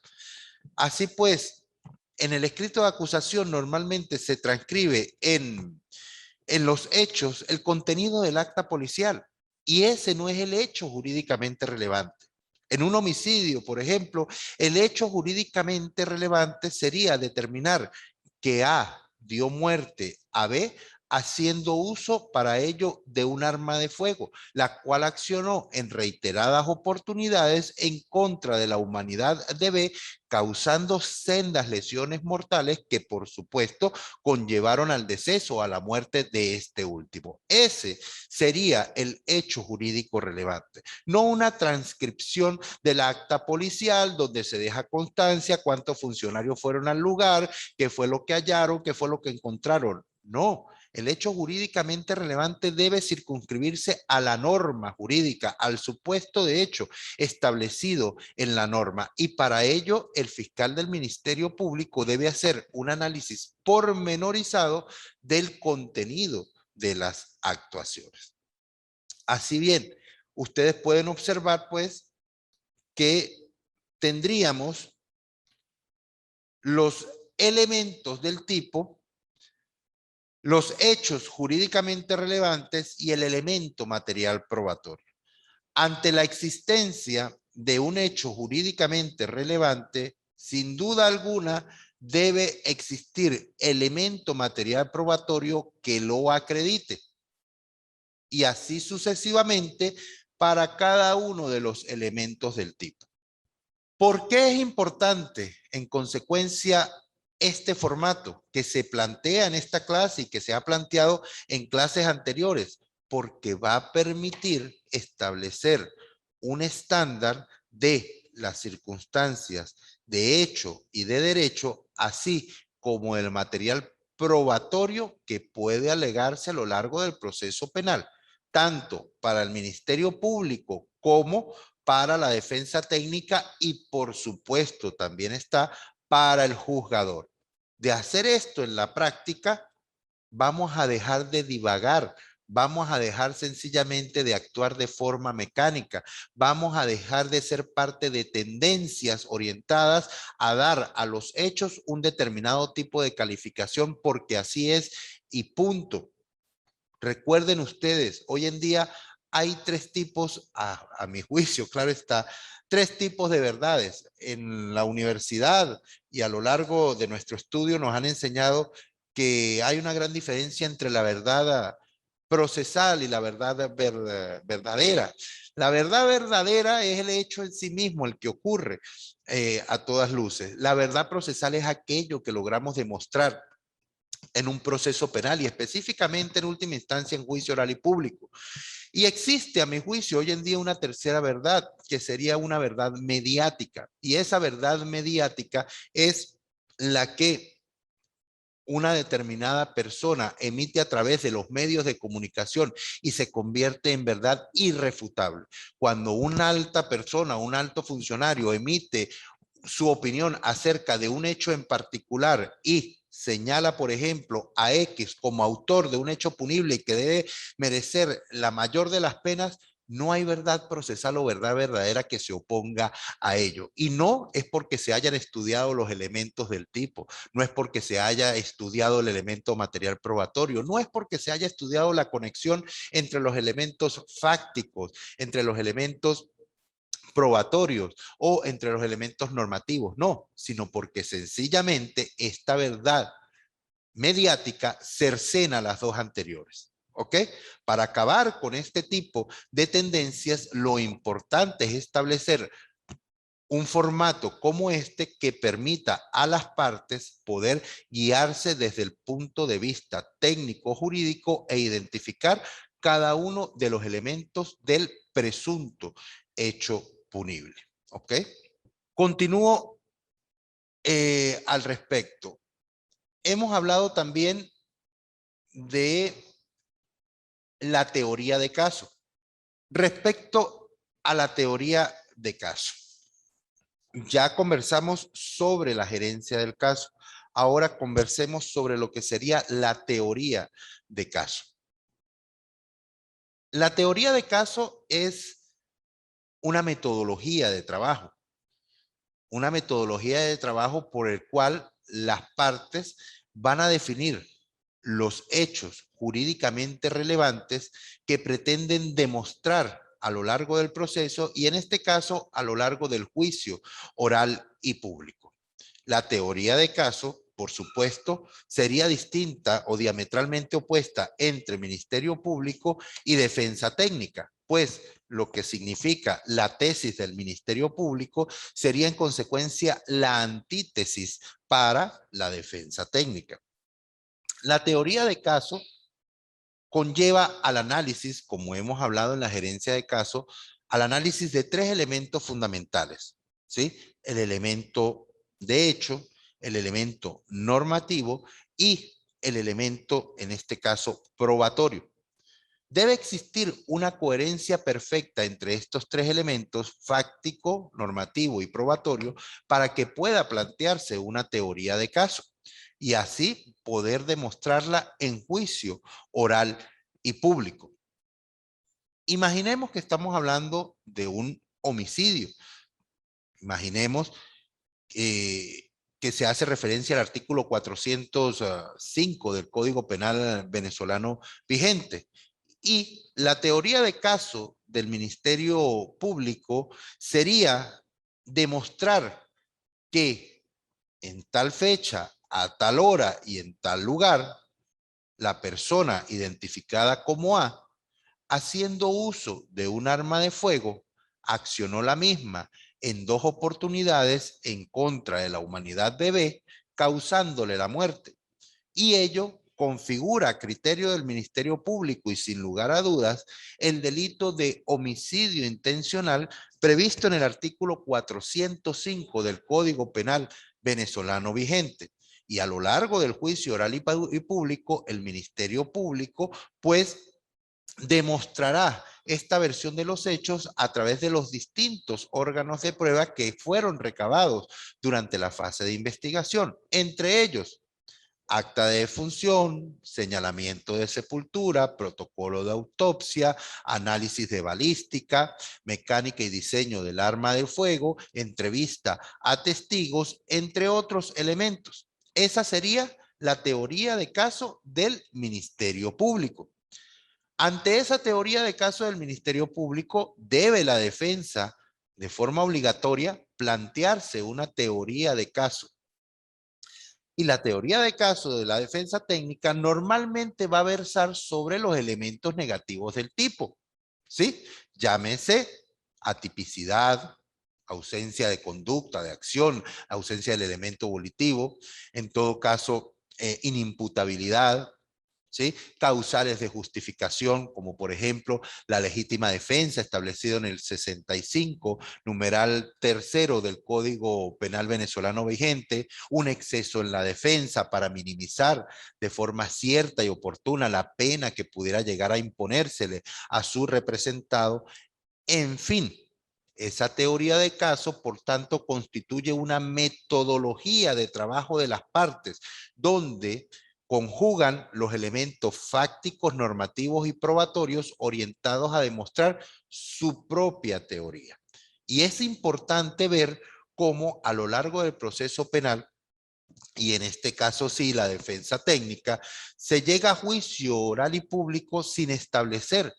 Así pues, en el escrito de acusación normalmente se transcribe en los hechos el contenido del acta policial y ese no es el hecho jurídicamente relevante. En un homicidio, por ejemplo, el hecho jurídicamente relevante sería determinar que A dio muerte a B haciendo uso para ello de un arma de fuego, la cual accionó en reiteradas oportunidades en contra de la humanidad de B, causando sendas lesiones mortales que por supuesto conllevaron al deceso, a la muerte de este último. Ese sería el hecho jurídico relevante, no una transcripción del acta policial donde se deja constancia cuántos funcionarios fueron al lugar, qué fue lo que hallaron, qué fue lo que encontraron. No, el hecho jurídicamente relevante debe circunscribirse a la norma jurídica, al supuesto de hecho establecido en la norma. Y para ello, el fiscal del Ministerio Público debe hacer un análisis pormenorizado del contenido de las actuaciones. Así bien, ustedes pueden observar, pues, que tendríamos los elementos del tipo, los hechos jurídicamente relevantes y el elemento material probatorio. Ante la existencia de un hecho jurídicamente relevante, sin duda alguna, debe existir elemento material probatorio que lo acredite. Y así sucesivamente para cada uno de los elementos del tipo. ¿Por qué es importante, en consecuencia, este formato que se plantea en esta clase y que se ha planteado en clases anteriores? Porque va a permitir establecer un estándar de las circunstancias de hecho y de derecho, así como el material probatorio que puede alegarse a lo largo del proceso penal, tanto para el Ministerio Público como para la defensa técnica y por supuesto también está para el juzgador. De hacer esto en la práctica, vamos a dejar de divagar, vamos a dejar sencillamente de actuar de forma mecánica, vamos a dejar de ser parte de tendencias orientadas a dar a los hechos un determinado tipo de calificación porque así es y punto. Recuerden ustedes, hoy en día hay tres tipos, a mi juicio, claro está, tres tipos de verdades. En la universidad y a lo largo de nuestro estudio nos han enseñado que hay una gran diferencia entre la verdad procesal y la verdad verdadera. La verdad verdadera es el hecho en sí mismo, el que ocurre a todas luces. La verdad procesal es aquello que logramos demostrar en un proceso penal y específicamente en última instancia en juicio oral y público. Y existe, a mi juicio, hoy en día una tercera verdad, que sería una verdad mediática. Y esa verdad mediática es la que una determinada persona emite a través de los medios de comunicación y se convierte en verdad irrefutable. Cuando una alta persona, un alto funcionario emite su opinión acerca de un hecho en particular y señala, por ejemplo, a X como autor de un hecho punible y que debe merecer la mayor de las penas, no hay verdad procesal o verdad verdadera que se oponga a ello. Y no es porque se hayan estudiado los elementos del tipo, no es porque se haya estudiado el elemento material probatorio, no es porque se haya estudiado la conexión entre los elementos fácticos, entre los elementos probatorios o entre los elementos normativos, no, sino porque sencillamente esta verdad mediática cercena las dos anteriores. ¿Ok? Para acabar con este tipo de tendencias, lo importante es establecer un formato como este que permita a las partes poder guiarse desde el punto de vista técnico jurídico e identificar cada uno de los elementos del presunto hecho punible. ¿Ok? Continúo al respecto. Hemos hablado también de la teoría de caso. Respecto a la teoría de caso, ya conversamos sobre la gerencia del caso. Ahora conversemos sobre lo que sería la teoría de caso. La teoría de caso es una metodología de trabajo. Una metodología de trabajo por el cual las partes van a definir los hechos jurídicamente relevantes que pretenden demostrar a lo largo del proceso y en este caso a lo largo del juicio oral y público. La teoría de caso por supuesto, sería distinta o diametralmente opuesta entre Ministerio Público y defensa técnica, pues lo que significa la tesis del Ministerio Público sería en consecuencia la antítesis para la defensa técnica. La teoría de caso conlleva al análisis, como hemos hablado en la gerencia de caso, al análisis de tres elementos fundamentales, ¿sí? El elemento de hecho, el elemento normativo y el elemento, en este caso, probatorio. Debe existir una coherencia perfecta entre estos tres elementos, fáctico, normativo y probatorio, para que pueda plantearse una teoría de caso y así poder demostrarla en juicio oral y público. Imaginemos que estamos hablando de un homicidio. Imaginemos que se hace referencia al artículo 405 del Código Penal venezolano vigente. Y la teoría de caso del Ministerio Público sería demostrar que en tal fecha, a tal hora y en tal lugar, la persona identificada como A, haciendo uso de un arma de fuego, accionó la misma en dos oportunidades en contra de la humanidad de B, causándole la muerte. Y ello configura a criterio del Ministerio Público y sin lugar a dudas el delito de homicidio intencional previsto en el artículo 405 del Código Penal venezolano vigente. Y a lo largo del juicio oral y público, el Ministerio Público pues demostrará esta versión de los hechos a través de los distintos órganos de prueba que fueron recabados durante la fase de investigación, entre ellos acta de defunción, señalamiento de sepultura, protocolo de autopsia, análisis de balística, mecánica y diseño del arma de fuego, entrevista a testigos, entre otros elementos. Esa sería la teoría de caso del Ministerio Público. Ante esa teoría de caso del Ministerio Público, debe la defensa, de forma obligatoria, plantearse una teoría de caso. Y la teoría de caso de la defensa técnica normalmente va a versar sobre los elementos negativos del tipo, ¿sí? Llámese atipicidad, ausencia de conducta, de acción, ausencia del elemento volitivo, en todo caso, inimputabilidad, ¿sí? Causales de justificación, como por ejemplo la legítima defensa establecido en el 65, numeral tercero del Código Penal venezolano vigente, un exceso en la defensa para minimizar de forma cierta y oportuna la pena que pudiera llegar a imponérsele a su representado. En fin, esa teoría de caso, por tanto, constituye una metodología de trabajo de las partes, donde conjugan los elementos fácticos, normativos y probatorios orientados a demostrar su propia teoría. Y es importante ver cómo a lo largo del proceso penal, y en este caso sí, la defensa técnica, se llega a juicio oral y público sin establecer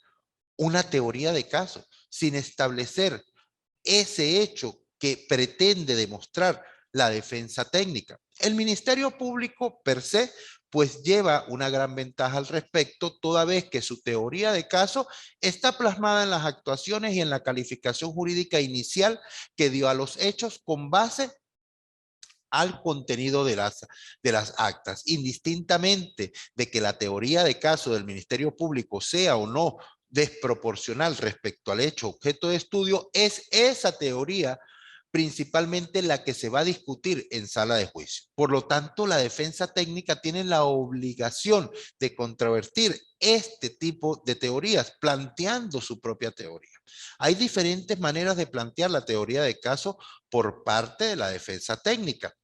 una teoría de caso, sin establecer ese hecho que pretende demostrar la defensa técnica. El Ministerio Público per se pues lleva una gran ventaja al respecto, toda vez que su teoría de caso está plasmada en las actuaciones y en la calificación jurídica inicial que dio a los hechos con base al contenido de las actas, indistintamente de que la teoría de caso del Ministerio Público sea o no desproporcional respecto al hecho objeto de estudio, es esa teoría principalmente la que se va a discutir en sala de juicio. Por lo tanto, la defensa técnica tiene la obligación de controvertir este tipo de teorías, planteando su propia teoría. Hay diferentes maneras de plantear la teoría de caso por parte de la defensa técnica.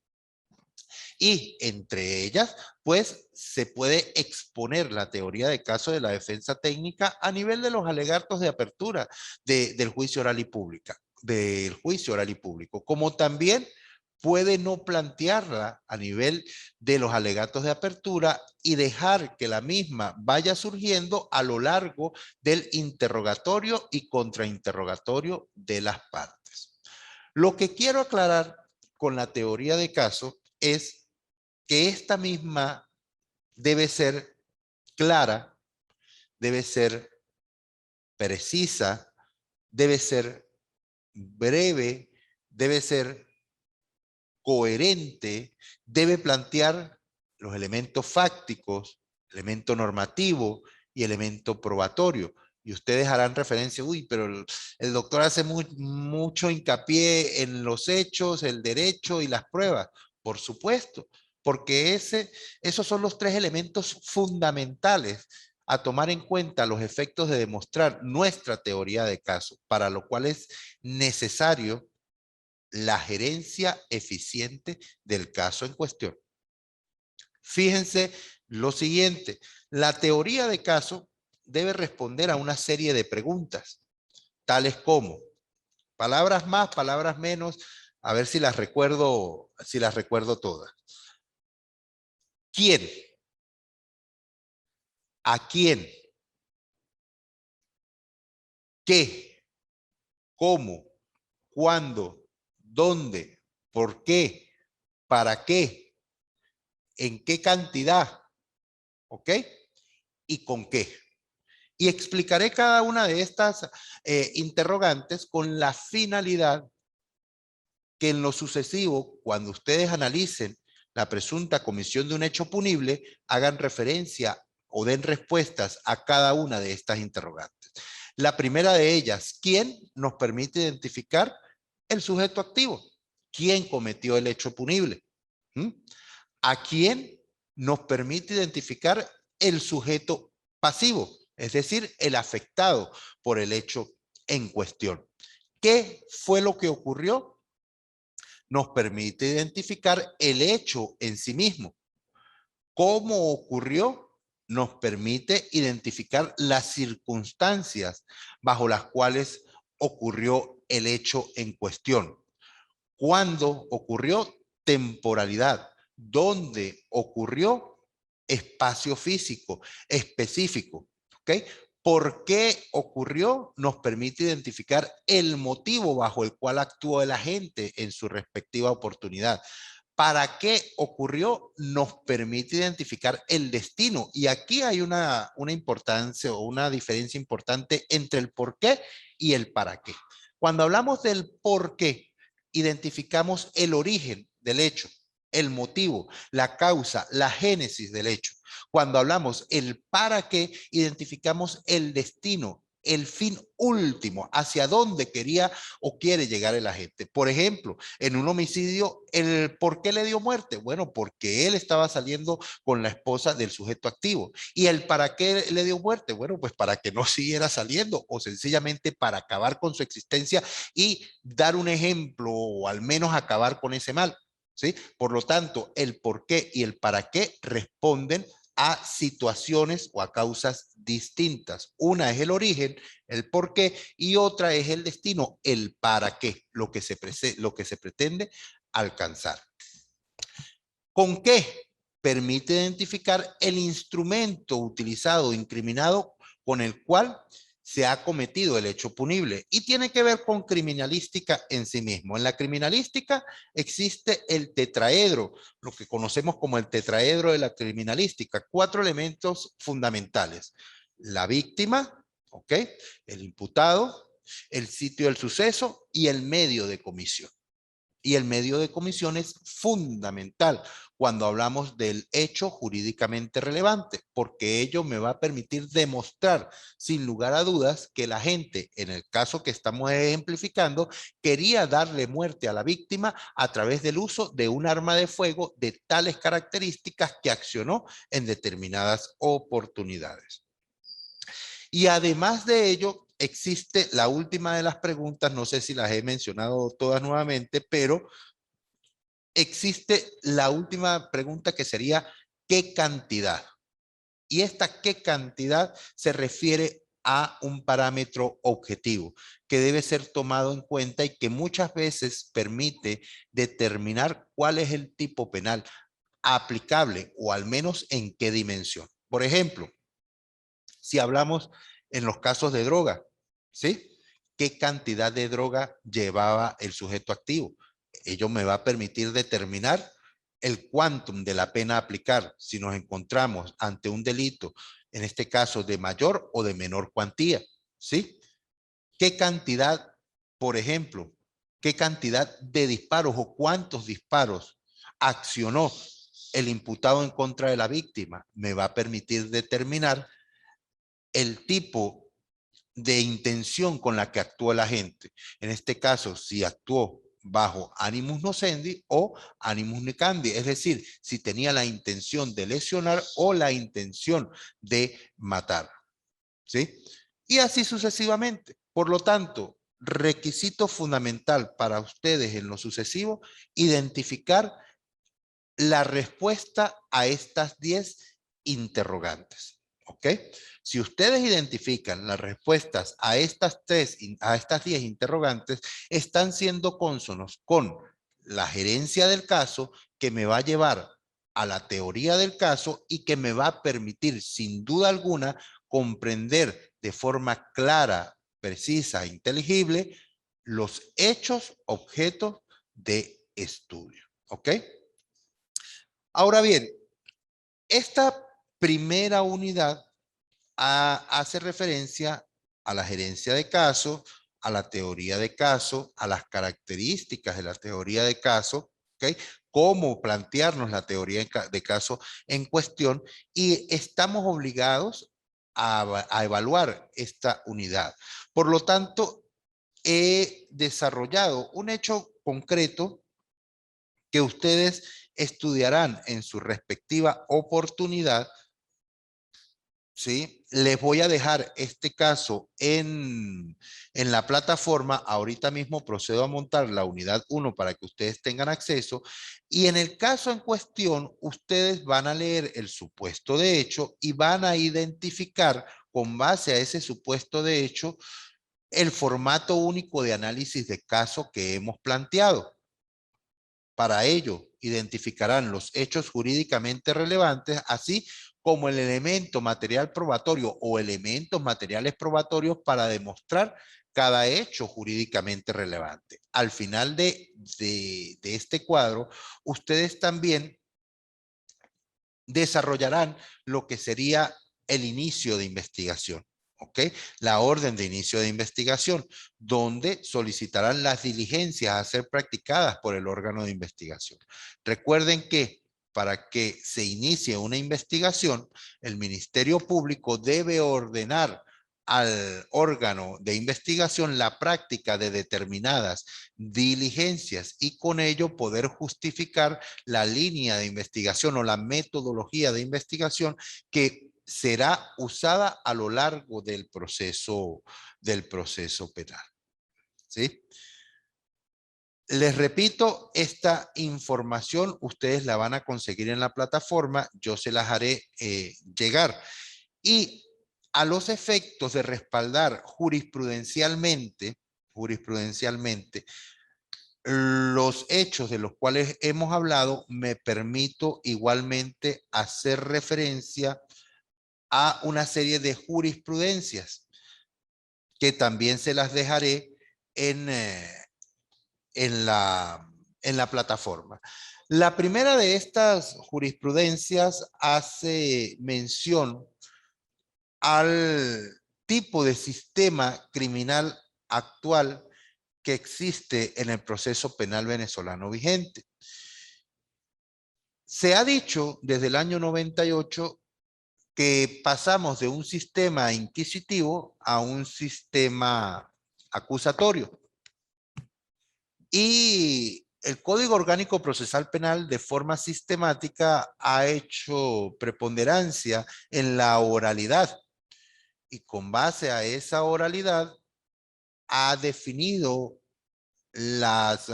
Y entre ellas, pues se puede exponer la teoría de caso de la defensa técnica a nivel de los alegatos de apertura del juicio oral y pública, del juicio oral y público, como también puede no plantearla a nivel de los alegatos de apertura y dejar que la misma vaya surgiendo a lo largo del interrogatorio y contrainterrogatorio de las partes. Lo que quiero aclarar con la teoría de caso es que esta misma debe ser clara, debe ser precisa, debe ser breve, debe ser coherente, debe plantear los elementos fácticos, elemento normativo y elemento probatorio. Y ustedes harán referencia, uy, pero el doctor hace mucho hincapié en los hechos, el derecho y las pruebas. Por supuesto, porque esos son los tres elementos fundamentales a tomar en cuenta los efectos de demostrar nuestra teoría de caso, para lo cual es necesario la gerencia eficiente del caso en cuestión. Fíjense lo siguiente, la teoría de caso debe responder a una serie de preguntas, tales como, palabras más, palabras menos, a ver si las recuerdo todas. ¿Quién? ¿A quién? ¿Qué? ¿Cómo? ¿Cuándo? ¿Dónde? ¿Por qué? ¿Para qué? ¿En qué cantidad? ¿Ok? ¿Y con qué? Y explicaré cada una de estas interrogantes con la finalidad que en lo sucesivo, cuando ustedes analicen la presunta comisión de un hecho punible, hagan referencia o den respuestas a cada una de estas interrogantes. La primera de ellas, ¿quién nos permite identificar el sujeto activo? ¿Quién cometió el hecho punible? ¿Mm? ¿A quién nos permite identificar el sujeto pasivo? Es decir, el afectado por el hecho en cuestión. ¿Qué fue lo que ocurrió? Nos permite identificar el hecho en sí mismo. ¿Cómo ocurrió? Nos permite identificar las circunstancias bajo las cuales ocurrió el hecho en cuestión. ¿Cuándo ocurrió? Temporalidad. ¿Dónde ocurrió? Espacio físico específico. ¿Ok? ¿Por qué ocurrió? Nos permite identificar el motivo bajo el cual actuó el agente en su respectiva oportunidad. ¿Para qué ocurrió? Nos permite identificar el destino. Y aquí hay una importancia o una diferencia importante entre el por qué y el para qué. Cuando hablamos del por qué, identificamos el origen del hecho, el motivo, la causa, la génesis del hecho. Cuando hablamos el para qué, identificamos el destino, el fin último, hacia dónde quería o quiere llegar el agente. Por ejemplo, en un homicidio, ¿el por qué le dio muerte? Bueno, porque él estaba saliendo con la esposa del sujeto activo. ¿Y el para qué le dio muerte? Bueno, pues para que no siguiera saliendo o sencillamente para acabar con su existencia y dar un ejemplo o al menos acabar con ese mal. ¿Sí? Por lo tanto, el por qué y el para qué responden a situaciones o a causas distintas. Una es el origen, el por qué, y otra es el destino, el para qué, lo que se pretende alcanzar. ¿Con qué? Permite identificar el instrumento utilizado o incriminado con el cual se ha cometido el hecho punible y tiene que ver con criminalística en sí mismo. En la criminalística existe el tetraedro, lo que conocemos como el tetraedro de la criminalística, 4 elementos fundamentales: la víctima, ¿ok? El imputado, el sitio del suceso y el medio de comisión. Y el medio de comisión es fundamental cuando hablamos del hecho jurídicamente relevante, porque ello me va a permitir demostrar sin lugar a dudas que la gente, en el caso que estamos ejemplificando, quería darle muerte a la víctima a través del uso de un arma de fuego de tales características que accionó en determinadas oportunidades. Y además de ello, existe la última de las preguntas, no sé si las he mencionado todas nuevamente, pero existe la última pregunta que sería ¿qué cantidad? Y esta qué cantidad se refiere a un parámetro objetivo que debe ser tomado en cuenta y que muchas veces permite determinar cuál es el tipo penal aplicable o al menos en qué dimensión. Por ejemplo, si hablamos en los casos de droga, ¿sí? ¿Qué cantidad de droga llevaba el sujeto activo? Ello me va a permitir determinar el quantum de la pena a aplicar si nos encontramos ante un delito, en este caso de mayor o de menor cuantía, ¿sí? ¿Qué cantidad, por ejemplo, qué cantidad de disparos o cuántos disparos accionó el imputado en contra de la víctima? Me va a permitir determinar el tipo de intención con la que actuó el agente. En este caso, si actuó bajo animus nocendi o animus necandi, es decir, si tenía la intención de lesionar o la intención de matar, ¿sí? Y así sucesivamente. Por lo tanto, requisito fundamental para ustedes en lo sucesivo, identificar la respuesta a estas 10 interrogantes. ¿Ok? Si ustedes identifican las respuestas a a estas 10 interrogantes, están siendo cónsonos con la gerencia del caso, que me va a llevar a la teoría del caso y que me va a permitir, sin duda alguna, comprender de forma clara, precisa e inteligible los hechos objetos de estudio. ¿Ok? Ahora bien, esta primera unidad hace referencia a la gerencia de caso, a la teoría de caso, a las características de la teoría de caso, ¿ok? Cómo plantearnos la teoría de caso en cuestión, y estamos obligados a evaluar esta unidad. Por lo tanto, he desarrollado un hecho concreto que ustedes estudiarán en su respectiva oportunidad, ¿sí? Les voy a dejar este caso en la plataforma. Ahorita mismo procedo a montar la unidad 1 para que ustedes tengan acceso. Y en el caso en cuestión, ustedes van a leer el supuesto de hecho y van a identificar con base a ese supuesto de hecho el formato único de análisis de caso que hemos planteado. Para ello, identificarán los hechos jurídicamente relevantes, así como el elemento material probatorio o elementos materiales probatorios para demostrar cada hecho jurídicamente relevante. Al final de este cuadro, ustedes también desarrollarán lo que sería el inicio de investigación. ¿Ok? La orden de inicio de investigación, donde solicitarán las diligencias a ser practicadas por el órgano de investigación. Recuerden que para que se inicie una investigación, el Ministerio Público debe ordenar al órgano de investigación la práctica de determinadas diligencias y con ello poder justificar la línea de investigación o la metodología de investigación que será usada a lo largo del proceso penal. ¿Sí? Les repito, esta información ustedes la van a conseguir en la plataforma, yo se las haré llegar. Y a los efectos de respaldar jurisprudencialmente los hechos de los cuales hemos hablado, me permito igualmente hacer referencia a una serie de jurisprudencias que también se las dejaré en, en, la, en la plataforma. La primera de estas jurisprudencias hace mención al tipo de sistema criminal actual que existe en el proceso penal venezolano vigente. Se ha dicho desde el año 98 que pasamos de un sistema inquisitivo a un sistema acusatorio. Y el Código Orgánico Procesal Penal de forma sistemática ha hecho preponderancia en la oralidad. Y con base a esa oralidad ha definido las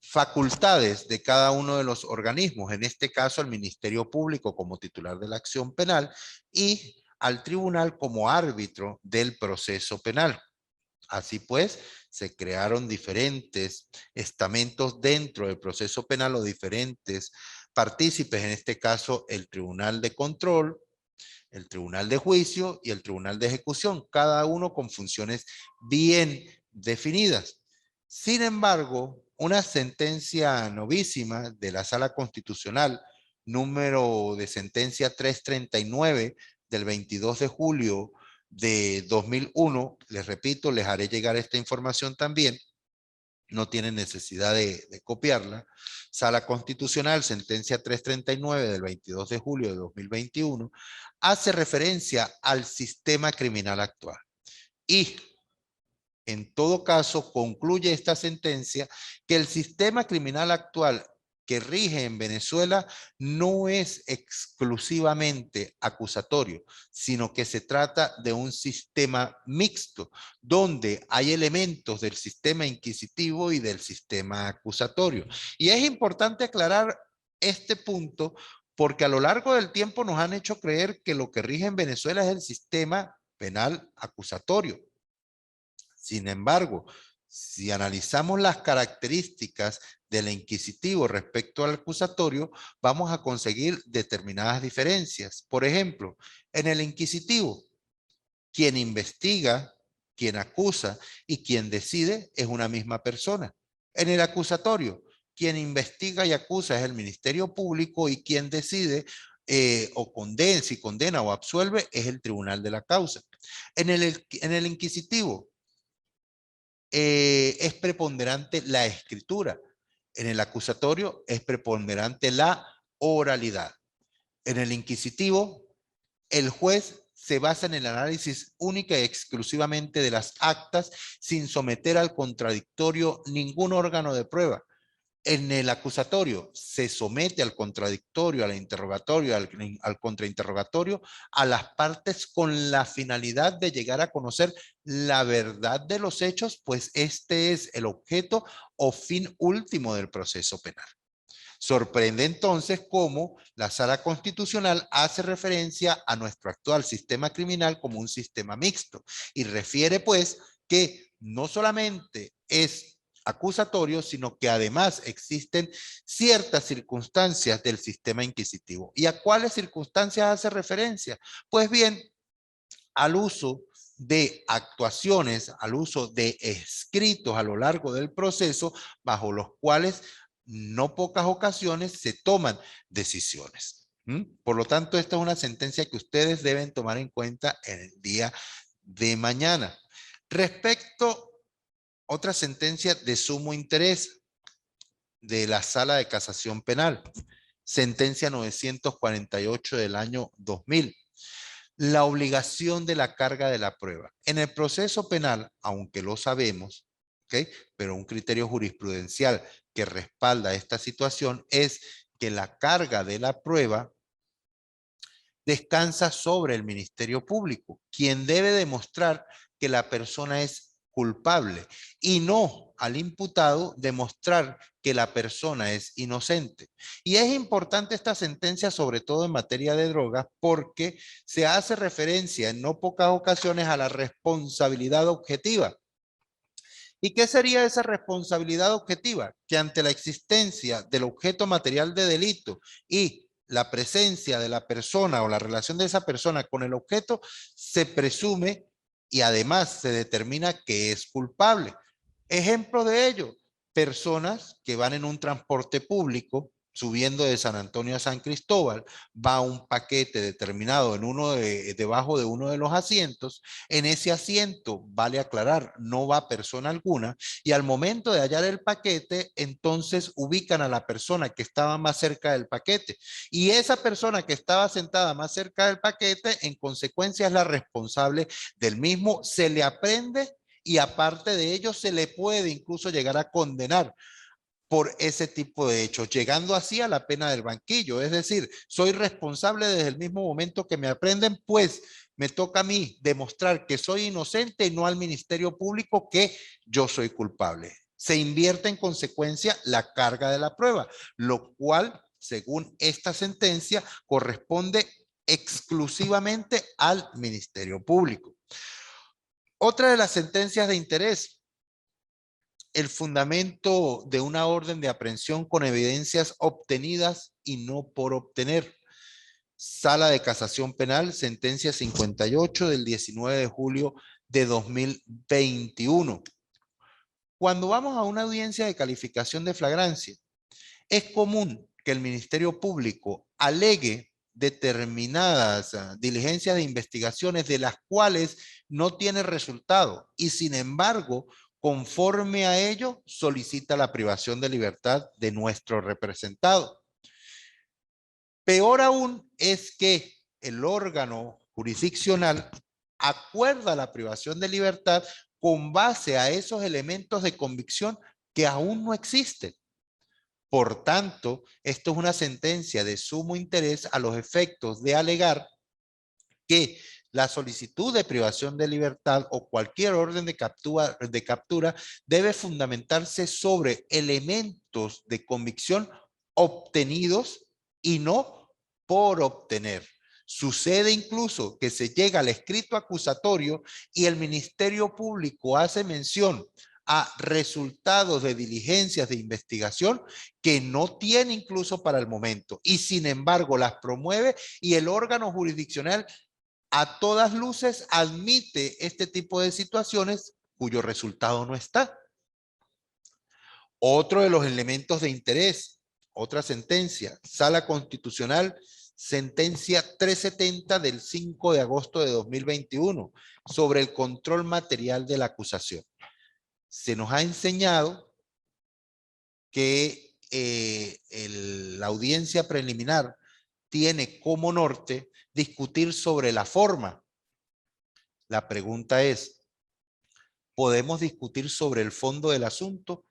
facultades de cada uno de los organismos, en este caso al Ministerio Público como titular de la acción penal y al tribunal como árbitro del proceso penal. Así pues, se crearon diferentes estamentos dentro del proceso penal o diferentes partícipes, en este caso el Tribunal de Control, el Tribunal de Juicio y el Tribunal de Ejecución, cada uno con funciones bien definidas. Sin embargo, una sentencia novísima de la Sala Constitucional, número de sentencia 339 del 22 de julio de 2001, les repito, les haré llegar esta información también, no tienen necesidad de copiarla. Sala Constitucional, sentencia 339 del 22 de julio de 2021, hace referencia al sistema criminal actual. Y en todo caso, concluye esta sentencia que el sistema criminal actual que rige en Venezuela no es exclusivamente acusatorio, sino que se trata de un sistema mixto, donde hay elementos del sistema inquisitivo y del sistema acusatorio. Y es importante aclarar este punto porque a lo largo del tiempo nos han hecho creer que lo que rige en Venezuela es el sistema penal acusatorio. Sin embargo, si analizamos las características del inquisitivo respecto al acusatorio, vamos a conseguir determinadas diferencias. Por ejemplo, en el inquisitivo, quien investiga, quien acusa y quien decide es una misma persona. En el acusatorio, quien investiga y acusa es el Ministerio Público y quien decide o condena, si condena o absuelve es el tribunal de la causa. En el inquisitivo, es preponderante la escritura. En el acusatorio es preponderante la oralidad. En el inquisitivo, el juez se basa en el análisis única y exclusivamente de las actas sin someter al contradictorio ningún órgano de prueba. En el acusatorio se somete al contradictorio, al interrogatorio, al contrainterrogatorio, a las partes con la finalidad de llegar a conocer la verdad de los hechos, pues este es el objeto o fin último del proceso penal. Sorprende entonces cómo la Sala Constitucional hace referencia a nuestro actual sistema criminal como un sistema mixto y refiere pues que no solamente es acusatorio, sino que además existen ciertas circunstancias del sistema inquisitivo. ¿Y a cuáles circunstancias hace referencia? Pues bien, al uso de actuaciones, al uso de escritos a lo largo del proceso, bajo los cuales no pocas ocasiones se toman decisiones. Por lo tanto, esta es una sentencia que ustedes deben tomar en cuenta en el día de mañana. Respecto a otra sentencia de sumo interés de la Sala de Casación Penal, sentencia 948 del año 2000. La obligación de la carga de la prueba. En el proceso penal, aunque lo sabemos, ¿okay? Pero un criterio jurisprudencial que respalda esta situación es que la carga de la prueba descansa sobre el Ministerio Público, quien debe demostrar que la persona es culpable y no al imputado demostrar que la persona es inocente. Y es importante esta sentencia, sobre todo en materia de drogas, porque se hace referencia en no pocas ocasiones a la responsabilidad objetiva. ¿Y qué sería esa responsabilidad objetiva? Que ante la existencia del objeto material de delito y la presencia de la persona o la relación de esa persona con el objeto, se presume y además se determina que es culpable. Ejemplo de ello, personas que van en un transporte público subiendo de San Antonio a San Cristóbal, va un paquete determinado debajo de uno de los asientos. En ese asiento, vale aclarar, no va persona alguna, y al momento de hallar el paquete, entonces ubican a la persona que estaba más cerca del paquete. Y esa persona que estaba sentada más cerca del paquete, en consecuencia es la responsable del mismo, se le aprende y aparte de ello se le puede incluso llegar a condenar por ese tipo de hechos, llegando así a la pena del banquillo. Es decir, soy responsable desde el mismo momento que me aprenden, pues me toca a mí demostrar que soy inocente y no al Ministerio Público que yo soy culpable. Se invierte en consecuencia la carga de la prueba, lo cual, según esta sentencia, corresponde exclusivamente al Ministerio Público. Otra de las sentencias de interés, el fundamento de una orden de aprehensión con evidencias obtenidas y no por obtener. Sala de Casación Penal, sentencia 58 del 19 de julio de 2021. Cuando vamos a una audiencia de calificación de flagrancia, es común que el Ministerio Público alegue determinadas diligencias de investigaciones de las cuales no tiene resultado y sin embargo, conforme a ello, solicita la privación de libertad de nuestro representado. Peor aún es que el órgano jurisdiccional acuerda la privación de libertad con base a esos elementos de convicción que aún no existen. Por tanto, esto es una sentencia de sumo interés a los efectos de alegar que la solicitud de privación de libertad o cualquier orden de captura debe fundamentarse sobre elementos de convicción obtenidos y no por obtener. Sucede incluso que se llega al escrito acusatorio y el Ministerio Público hace mención a resultados de diligencias de investigación que no tiene incluso para el momento y sin embargo las promueve y el órgano jurisdiccional a todas luces admite este tipo de situaciones cuyo resultado no está. Otro de los elementos de interés, otra sentencia, Sala Constitucional, sentencia 370 del 5 de agosto de 2021 sobre el control material de la acusación. Se nos ha enseñado que la audiencia preliminar tiene como norte discutir sobre la forma. La pregunta es, ¿podemos discutir sobre el fondo del asunto?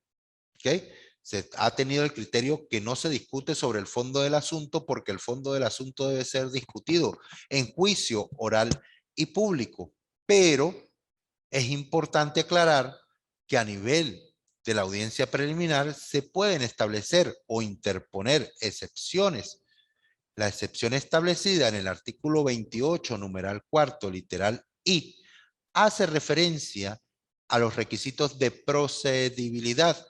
¿Okay? Se ha tenido el criterio que no se discute sobre el fondo del asunto porque el fondo del asunto debe ser discutido en juicio oral y público. Pero es importante aclarar que a nivel de la audiencia preliminar se pueden establecer o interponer excepciones. La excepción establecida en el artículo 28, numeral cuarto, literal I, hace referencia a los requisitos de procedibilidad.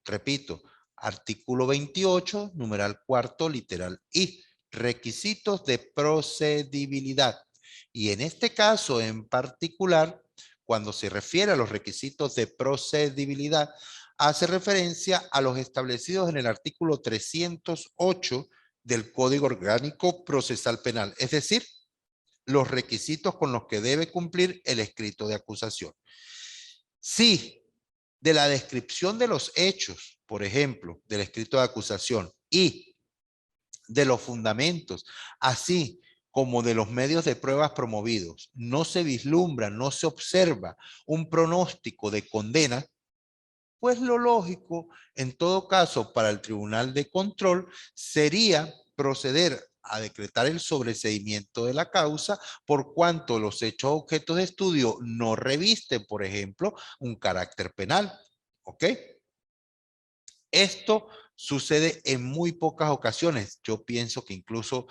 Repito, artículo 28, numeral cuarto, literal I, requisitos de procedibilidad. Y en este caso en particular, cuando se refiere a los requisitos de procedibilidad, hace referencia a los establecidos en el artículo 308 del Código Orgánico Procesal Penal, es decir, los requisitos con los que debe cumplir el escrito de acusación. Si de la descripción de los hechos, por ejemplo, del escrito de acusación y de los fundamentos, así como de los medios de pruebas promovidos, no se vislumbra, no se observa un pronóstico de condena, pues lo lógico, en todo caso, para el Tribunal de Control sería proceder a decretar el sobreseimiento de la causa por cuanto los hechos objetos de estudio no revisten, por ejemplo, un carácter penal. ¿Ok? Esto sucede en muy pocas ocasiones. Yo pienso que incluso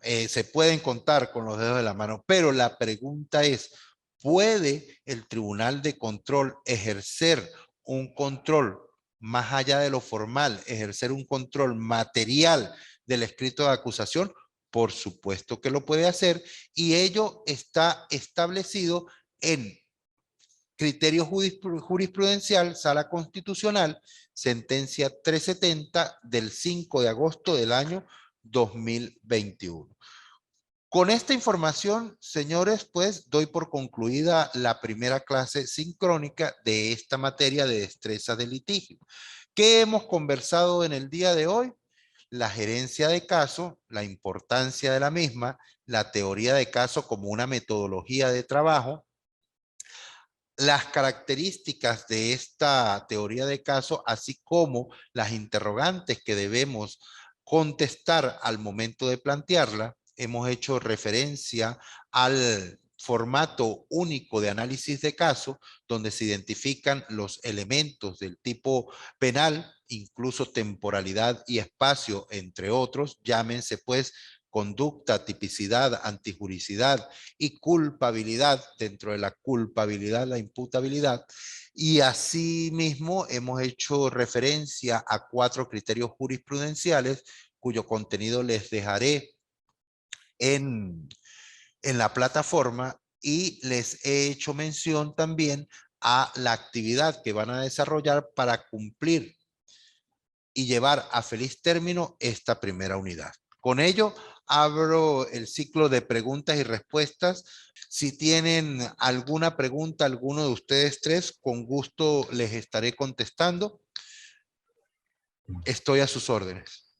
se pueden contar con los dedos de la mano, pero la pregunta es, ¿puede el Tribunal de Control ejercer un control más allá de lo formal, ejercer un control material del escrito de acusación? Por supuesto que lo puede hacer y ello está establecido en criterio jurisprudencial, Sala Constitucional, sentencia 370 del 5 de agosto del año 2021. Con esta información, señores, pues doy por concluida la primera clase sincrónica de esta materia de destreza de litigio. ¿Qué hemos conversado en el día de hoy? La gerencia de caso, la importancia de la misma, la teoría de caso como una metodología de trabajo, las características de esta teoría de caso, así como las interrogantes que debemos contestar al momento de plantearla. Hemos hecho referencia al formato único de análisis de caso, donde se identifican los elementos del tipo penal, incluso temporalidad y espacio, entre otros. Llámense pues conducta, tipicidad, antijuricidad y culpabilidad. Dentro de la culpabilidad, la imputabilidad. Y asimismo hemos hecho referencia a 4 criterios jurisprudenciales cuyo contenido les dejaré en la plataforma y les he hecho mención también a la actividad que van a desarrollar para cumplir y llevar a feliz término esta primera unidad. Con ello, abro el ciclo de preguntas y respuestas. Si tienen alguna pregunta, alguno de ustedes tres, con gusto les estaré contestando. Estoy a sus órdenes.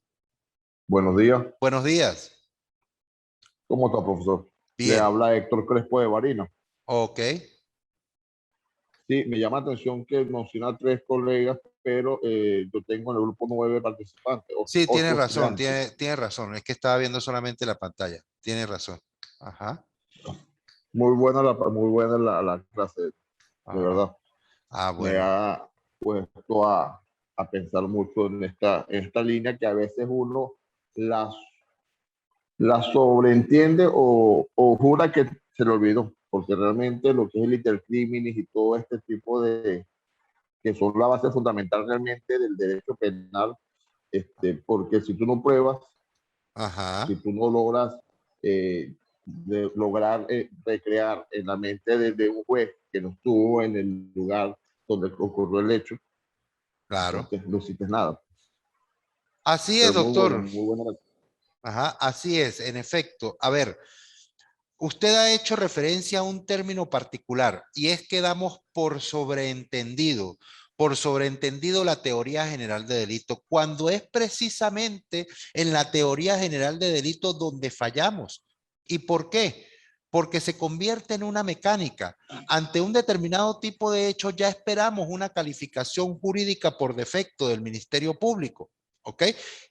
Buenos días. Buenos días. ¿Cómo está, profesor? Le Bien. habla Héctor Crespo de Barinas. Ok. Sí, me llama la atención que menciona 3 colegas, pero yo tengo en el grupo 9 participantes, Sí, tiene 8 razón, estudiantes. tiene razón. Es que estaba viendo solamente la pantalla. Tiene razón. Ajá. Muy buena la clase, de Ajá. verdad. Ah, Me bueno. ha puesto a pensar mucho en esta línea que a veces uno la, la sobreentiende o jura que se le olvidó, porque realmente lo que es el intercriminis y todo este tipo de, que son la base fundamental realmente del derecho penal, porque si tú no pruebas, si Ajá. tú no logras lograr recrear en la mente de un juez que no estuvo en el lugar donde ocurrió el hecho, Claro. entonces no hiciste nada. Así es, Pero doctor. muy buena. Ajá, así es, en efecto. A ver, usted ha hecho referencia a un término particular y es que damos por sobreentendido la teoría general de delito, cuando es precisamente en la teoría general de delito donde fallamos. ¿Y por qué? Porque se convierte en una mecánica. Ante un determinado tipo de hecho ya esperamos una calificación jurídica por defecto del Ministerio Público. ¿Ok?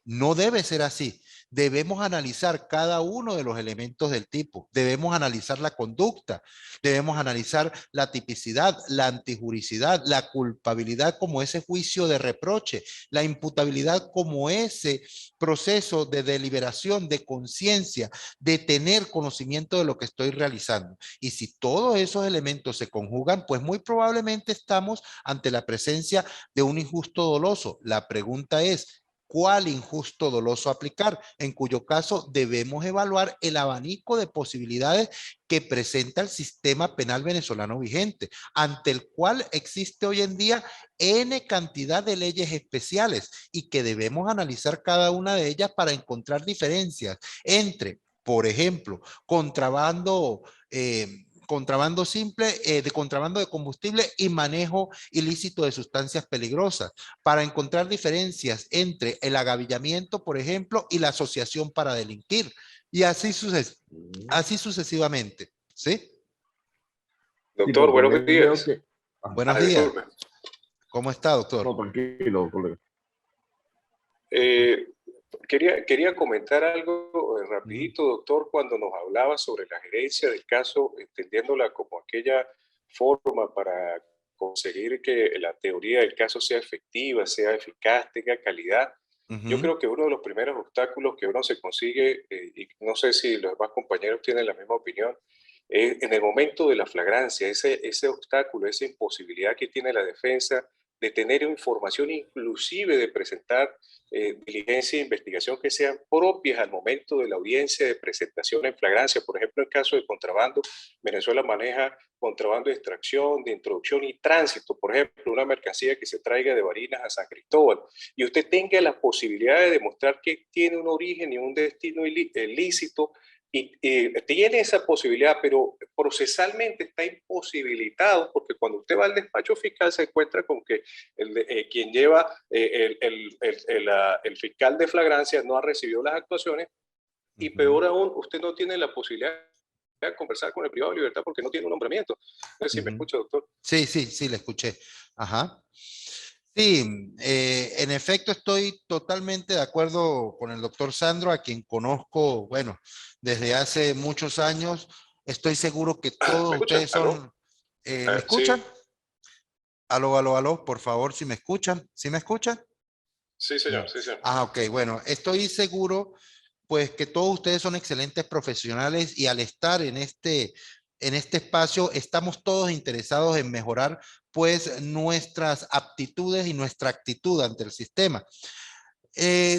No debe ser así. Debemos analizar cada uno de los elementos del tipo, debemos analizar la conducta, debemos analizar la tipicidad, la antijuricidad, la culpabilidad como ese juicio de reproche, la imputabilidad como ese proceso de deliberación, de conciencia, de tener conocimiento de lo que estoy realizando. Y si todos esos elementos se conjugan, pues muy probablemente estamos ante la presencia de un injusto doloso. La pregunta es, cuál injusto doloso aplicar, en cuyo caso debemos evaluar el abanico de posibilidades que presenta el sistema penal venezolano vigente, ante el cual existe hoy en día N cantidad de leyes especiales y que debemos analizar cada una de ellas para encontrar diferencias entre, por ejemplo, contrabando simple, de contrabando de combustible y manejo ilícito de sustancias peligrosas, para encontrar diferencias entre el agavillamiento, por ejemplo, y la asociación para delinquir, y así sucesivamente, ¿sí? Sí, Doctor, porque buenos veo días. que... Buenos días. Disculpe. ¿Cómo está, doctor? No, tranquilo, colega. Eh, quería comentar algo Mm. rapidito, doctor, cuando nos hablaba sobre la gerencia del caso, entendiéndola como aquella forma para conseguir que la teoría del caso sea efectiva, sea eficaz, tenga calidad. Yo Ujú. creo que uno de los primeros obstáculos que uno se consigue, y no sé si los demás compañeros tienen la misma opinión, es en el momento de la flagrancia, ese obstáculo, esa imposibilidad que tiene la defensa de tener información, inclusive de presentar diligencia e investigación que sean propias al momento de la audiencia de presentación en flagrancia. Por ejemplo, en caso de contrabando, Venezuela maneja contrabando de extracción, de introducción y tránsito. Por ejemplo, una mercancía que se traiga de Barinas a San Cristóbal y usted tenga la posibilidad de demostrar que tiene un origen y un destino ilícito y tiene esa posibilidad, pero procesalmente está imposibilitado porque cuando usted va al despacho fiscal se encuentra con que quien lleva el fiscal de flagrancia no ha recibido las actuaciones y Ujú. peor aún, usted no tiene la posibilidad de conversar con el privado de libertad porque no tiene un nombramiento. No sé si me Ujú. escucha, doctor. Sí, sí, sí, le escuché. Ajá. Sí, en efecto estoy totalmente de acuerdo con el doctor Sandro, a quien conozco, bueno, desde hace muchos años. Estoy seguro que ¿Me todos escucha? ustedes ¿Aló? son, ¿me escuchan? Sí, Aló, aló, aló, por favor, si me escuchan, ¿sí me escuchan? sí, Mm. señor, sí, señor. Ah, ok, bueno, estoy seguro pues que todos ustedes son excelentes profesionales y al estar en este espacio estamos todos interesados en mejorar pues nuestras aptitudes y nuestra actitud ante el sistema.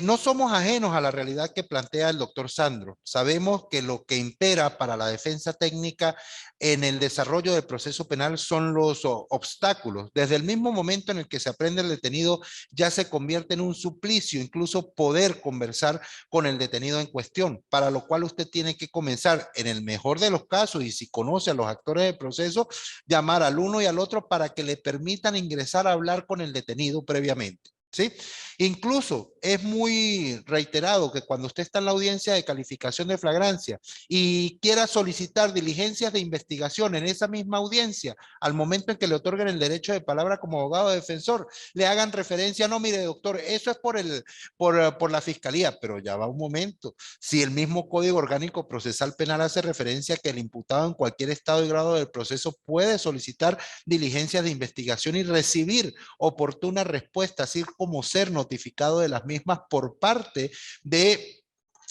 No somos ajenos a la realidad que plantea el doctor Sandro. Sabemos que lo que impera para la defensa técnica en el desarrollo del proceso penal son los obstáculos. Desde el mismo momento en el que se aprende el detenido, ya se convierte en un suplicio, incluso poder conversar con el detenido en cuestión, para lo cual usted tiene que comenzar, en el mejor de los casos, y si conoce a los actores del proceso, llamar al uno y al otro para que le permitan ingresar a hablar con el detenido previamente. ¿Sí? Incluso es muy reiterado que cuando usted está en la audiencia de calificación de flagrancia y quiera solicitar diligencias de investigación en esa misma audiencia, al momento en que le otorguen el derecho de palabra como abogado defensor, le hagan referencia, no, mire doctor, eso es por la fiscalía, pero ya va un momento. Si el mismo Código Orgánico Procesal Penal hace referencia a que el imputado en cualquier estado y grado del proceso puede solicitar diligencias de investigación y recibir oportuna respuesta, así como ser notificado de las mismas por parte de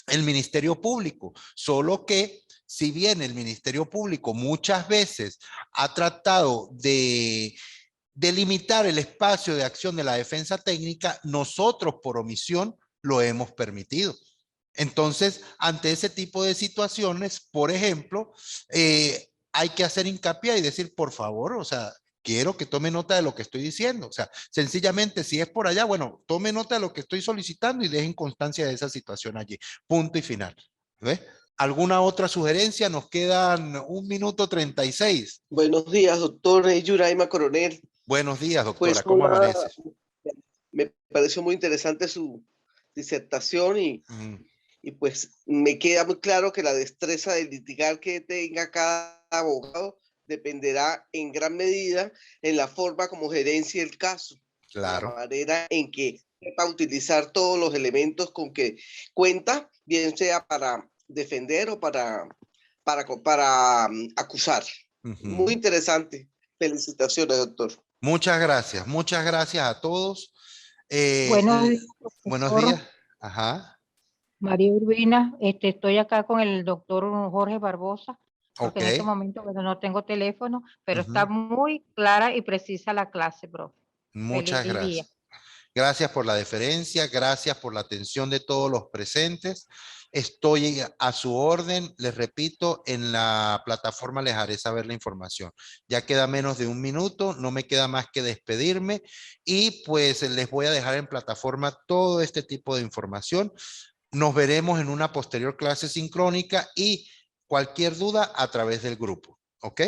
el Ministerio Público, solo que si bien el Ministerio Público muchas veces ha tratado de delimitar el espacio de acción de la defensa técnica, nosotros por omisión lo hemos permitido. Entonces, ante ese tipo de situaciones, por ejemplo, hay que hacer hincapié y decir, por favor, o sea, quiero que tome nota de lo que estoy diciendo. O sea, sencillamente, si es por allá, bueno, tome nota de lo que estoy solicitando y dejen constancia de esa situación allí. Punto y final. ¿Ves? ¿Alguna otra sugerencia? Nos quedan 1 minuto 36. Buenos días, doctor Yuraima Coronel. Buenos días, Pues doctora. ¿Cómo amaneces? me pareció muy interesante su disertación y pues me queda muy claro que la destreza de litigar que tenga cada abogado dependerá en gran medida en la forma como gerencie el caso. Claro. La manera en que sepa utilizar todos los elementos con que cuenta, bien sea para defender o para acusar. Muy interesante. Felicitaciones, doctor. Muchas gracias a todos. Buenos días, buenos días. Ajá. María Urbina, estoy acá con el doctor Jorge Barbosa, porque en este momento no tengo teléfono, pero está muy clara y precisa la clase, profe. Muchas gracias. Gracias por la deferencia, gracias por la atención de todos los presentes. Estoy a su orden, les repito, en la plataforma les haré saber la información. Ya queda menos de 1 minuto, no me queda más que despedirme y pues les voy a dejar en plataforma todo este tipo de información. Nos veremos en una posterior clase sincrónica y cualquier duda a través del grupo, ¿ok?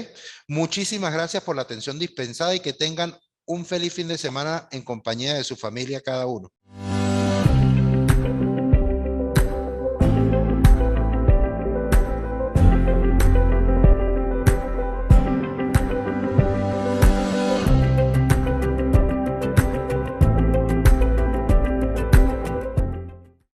Muchísimas gracias por la atención dispensada y que tengan un feliz fin de semana en compañía de su familia cada uno.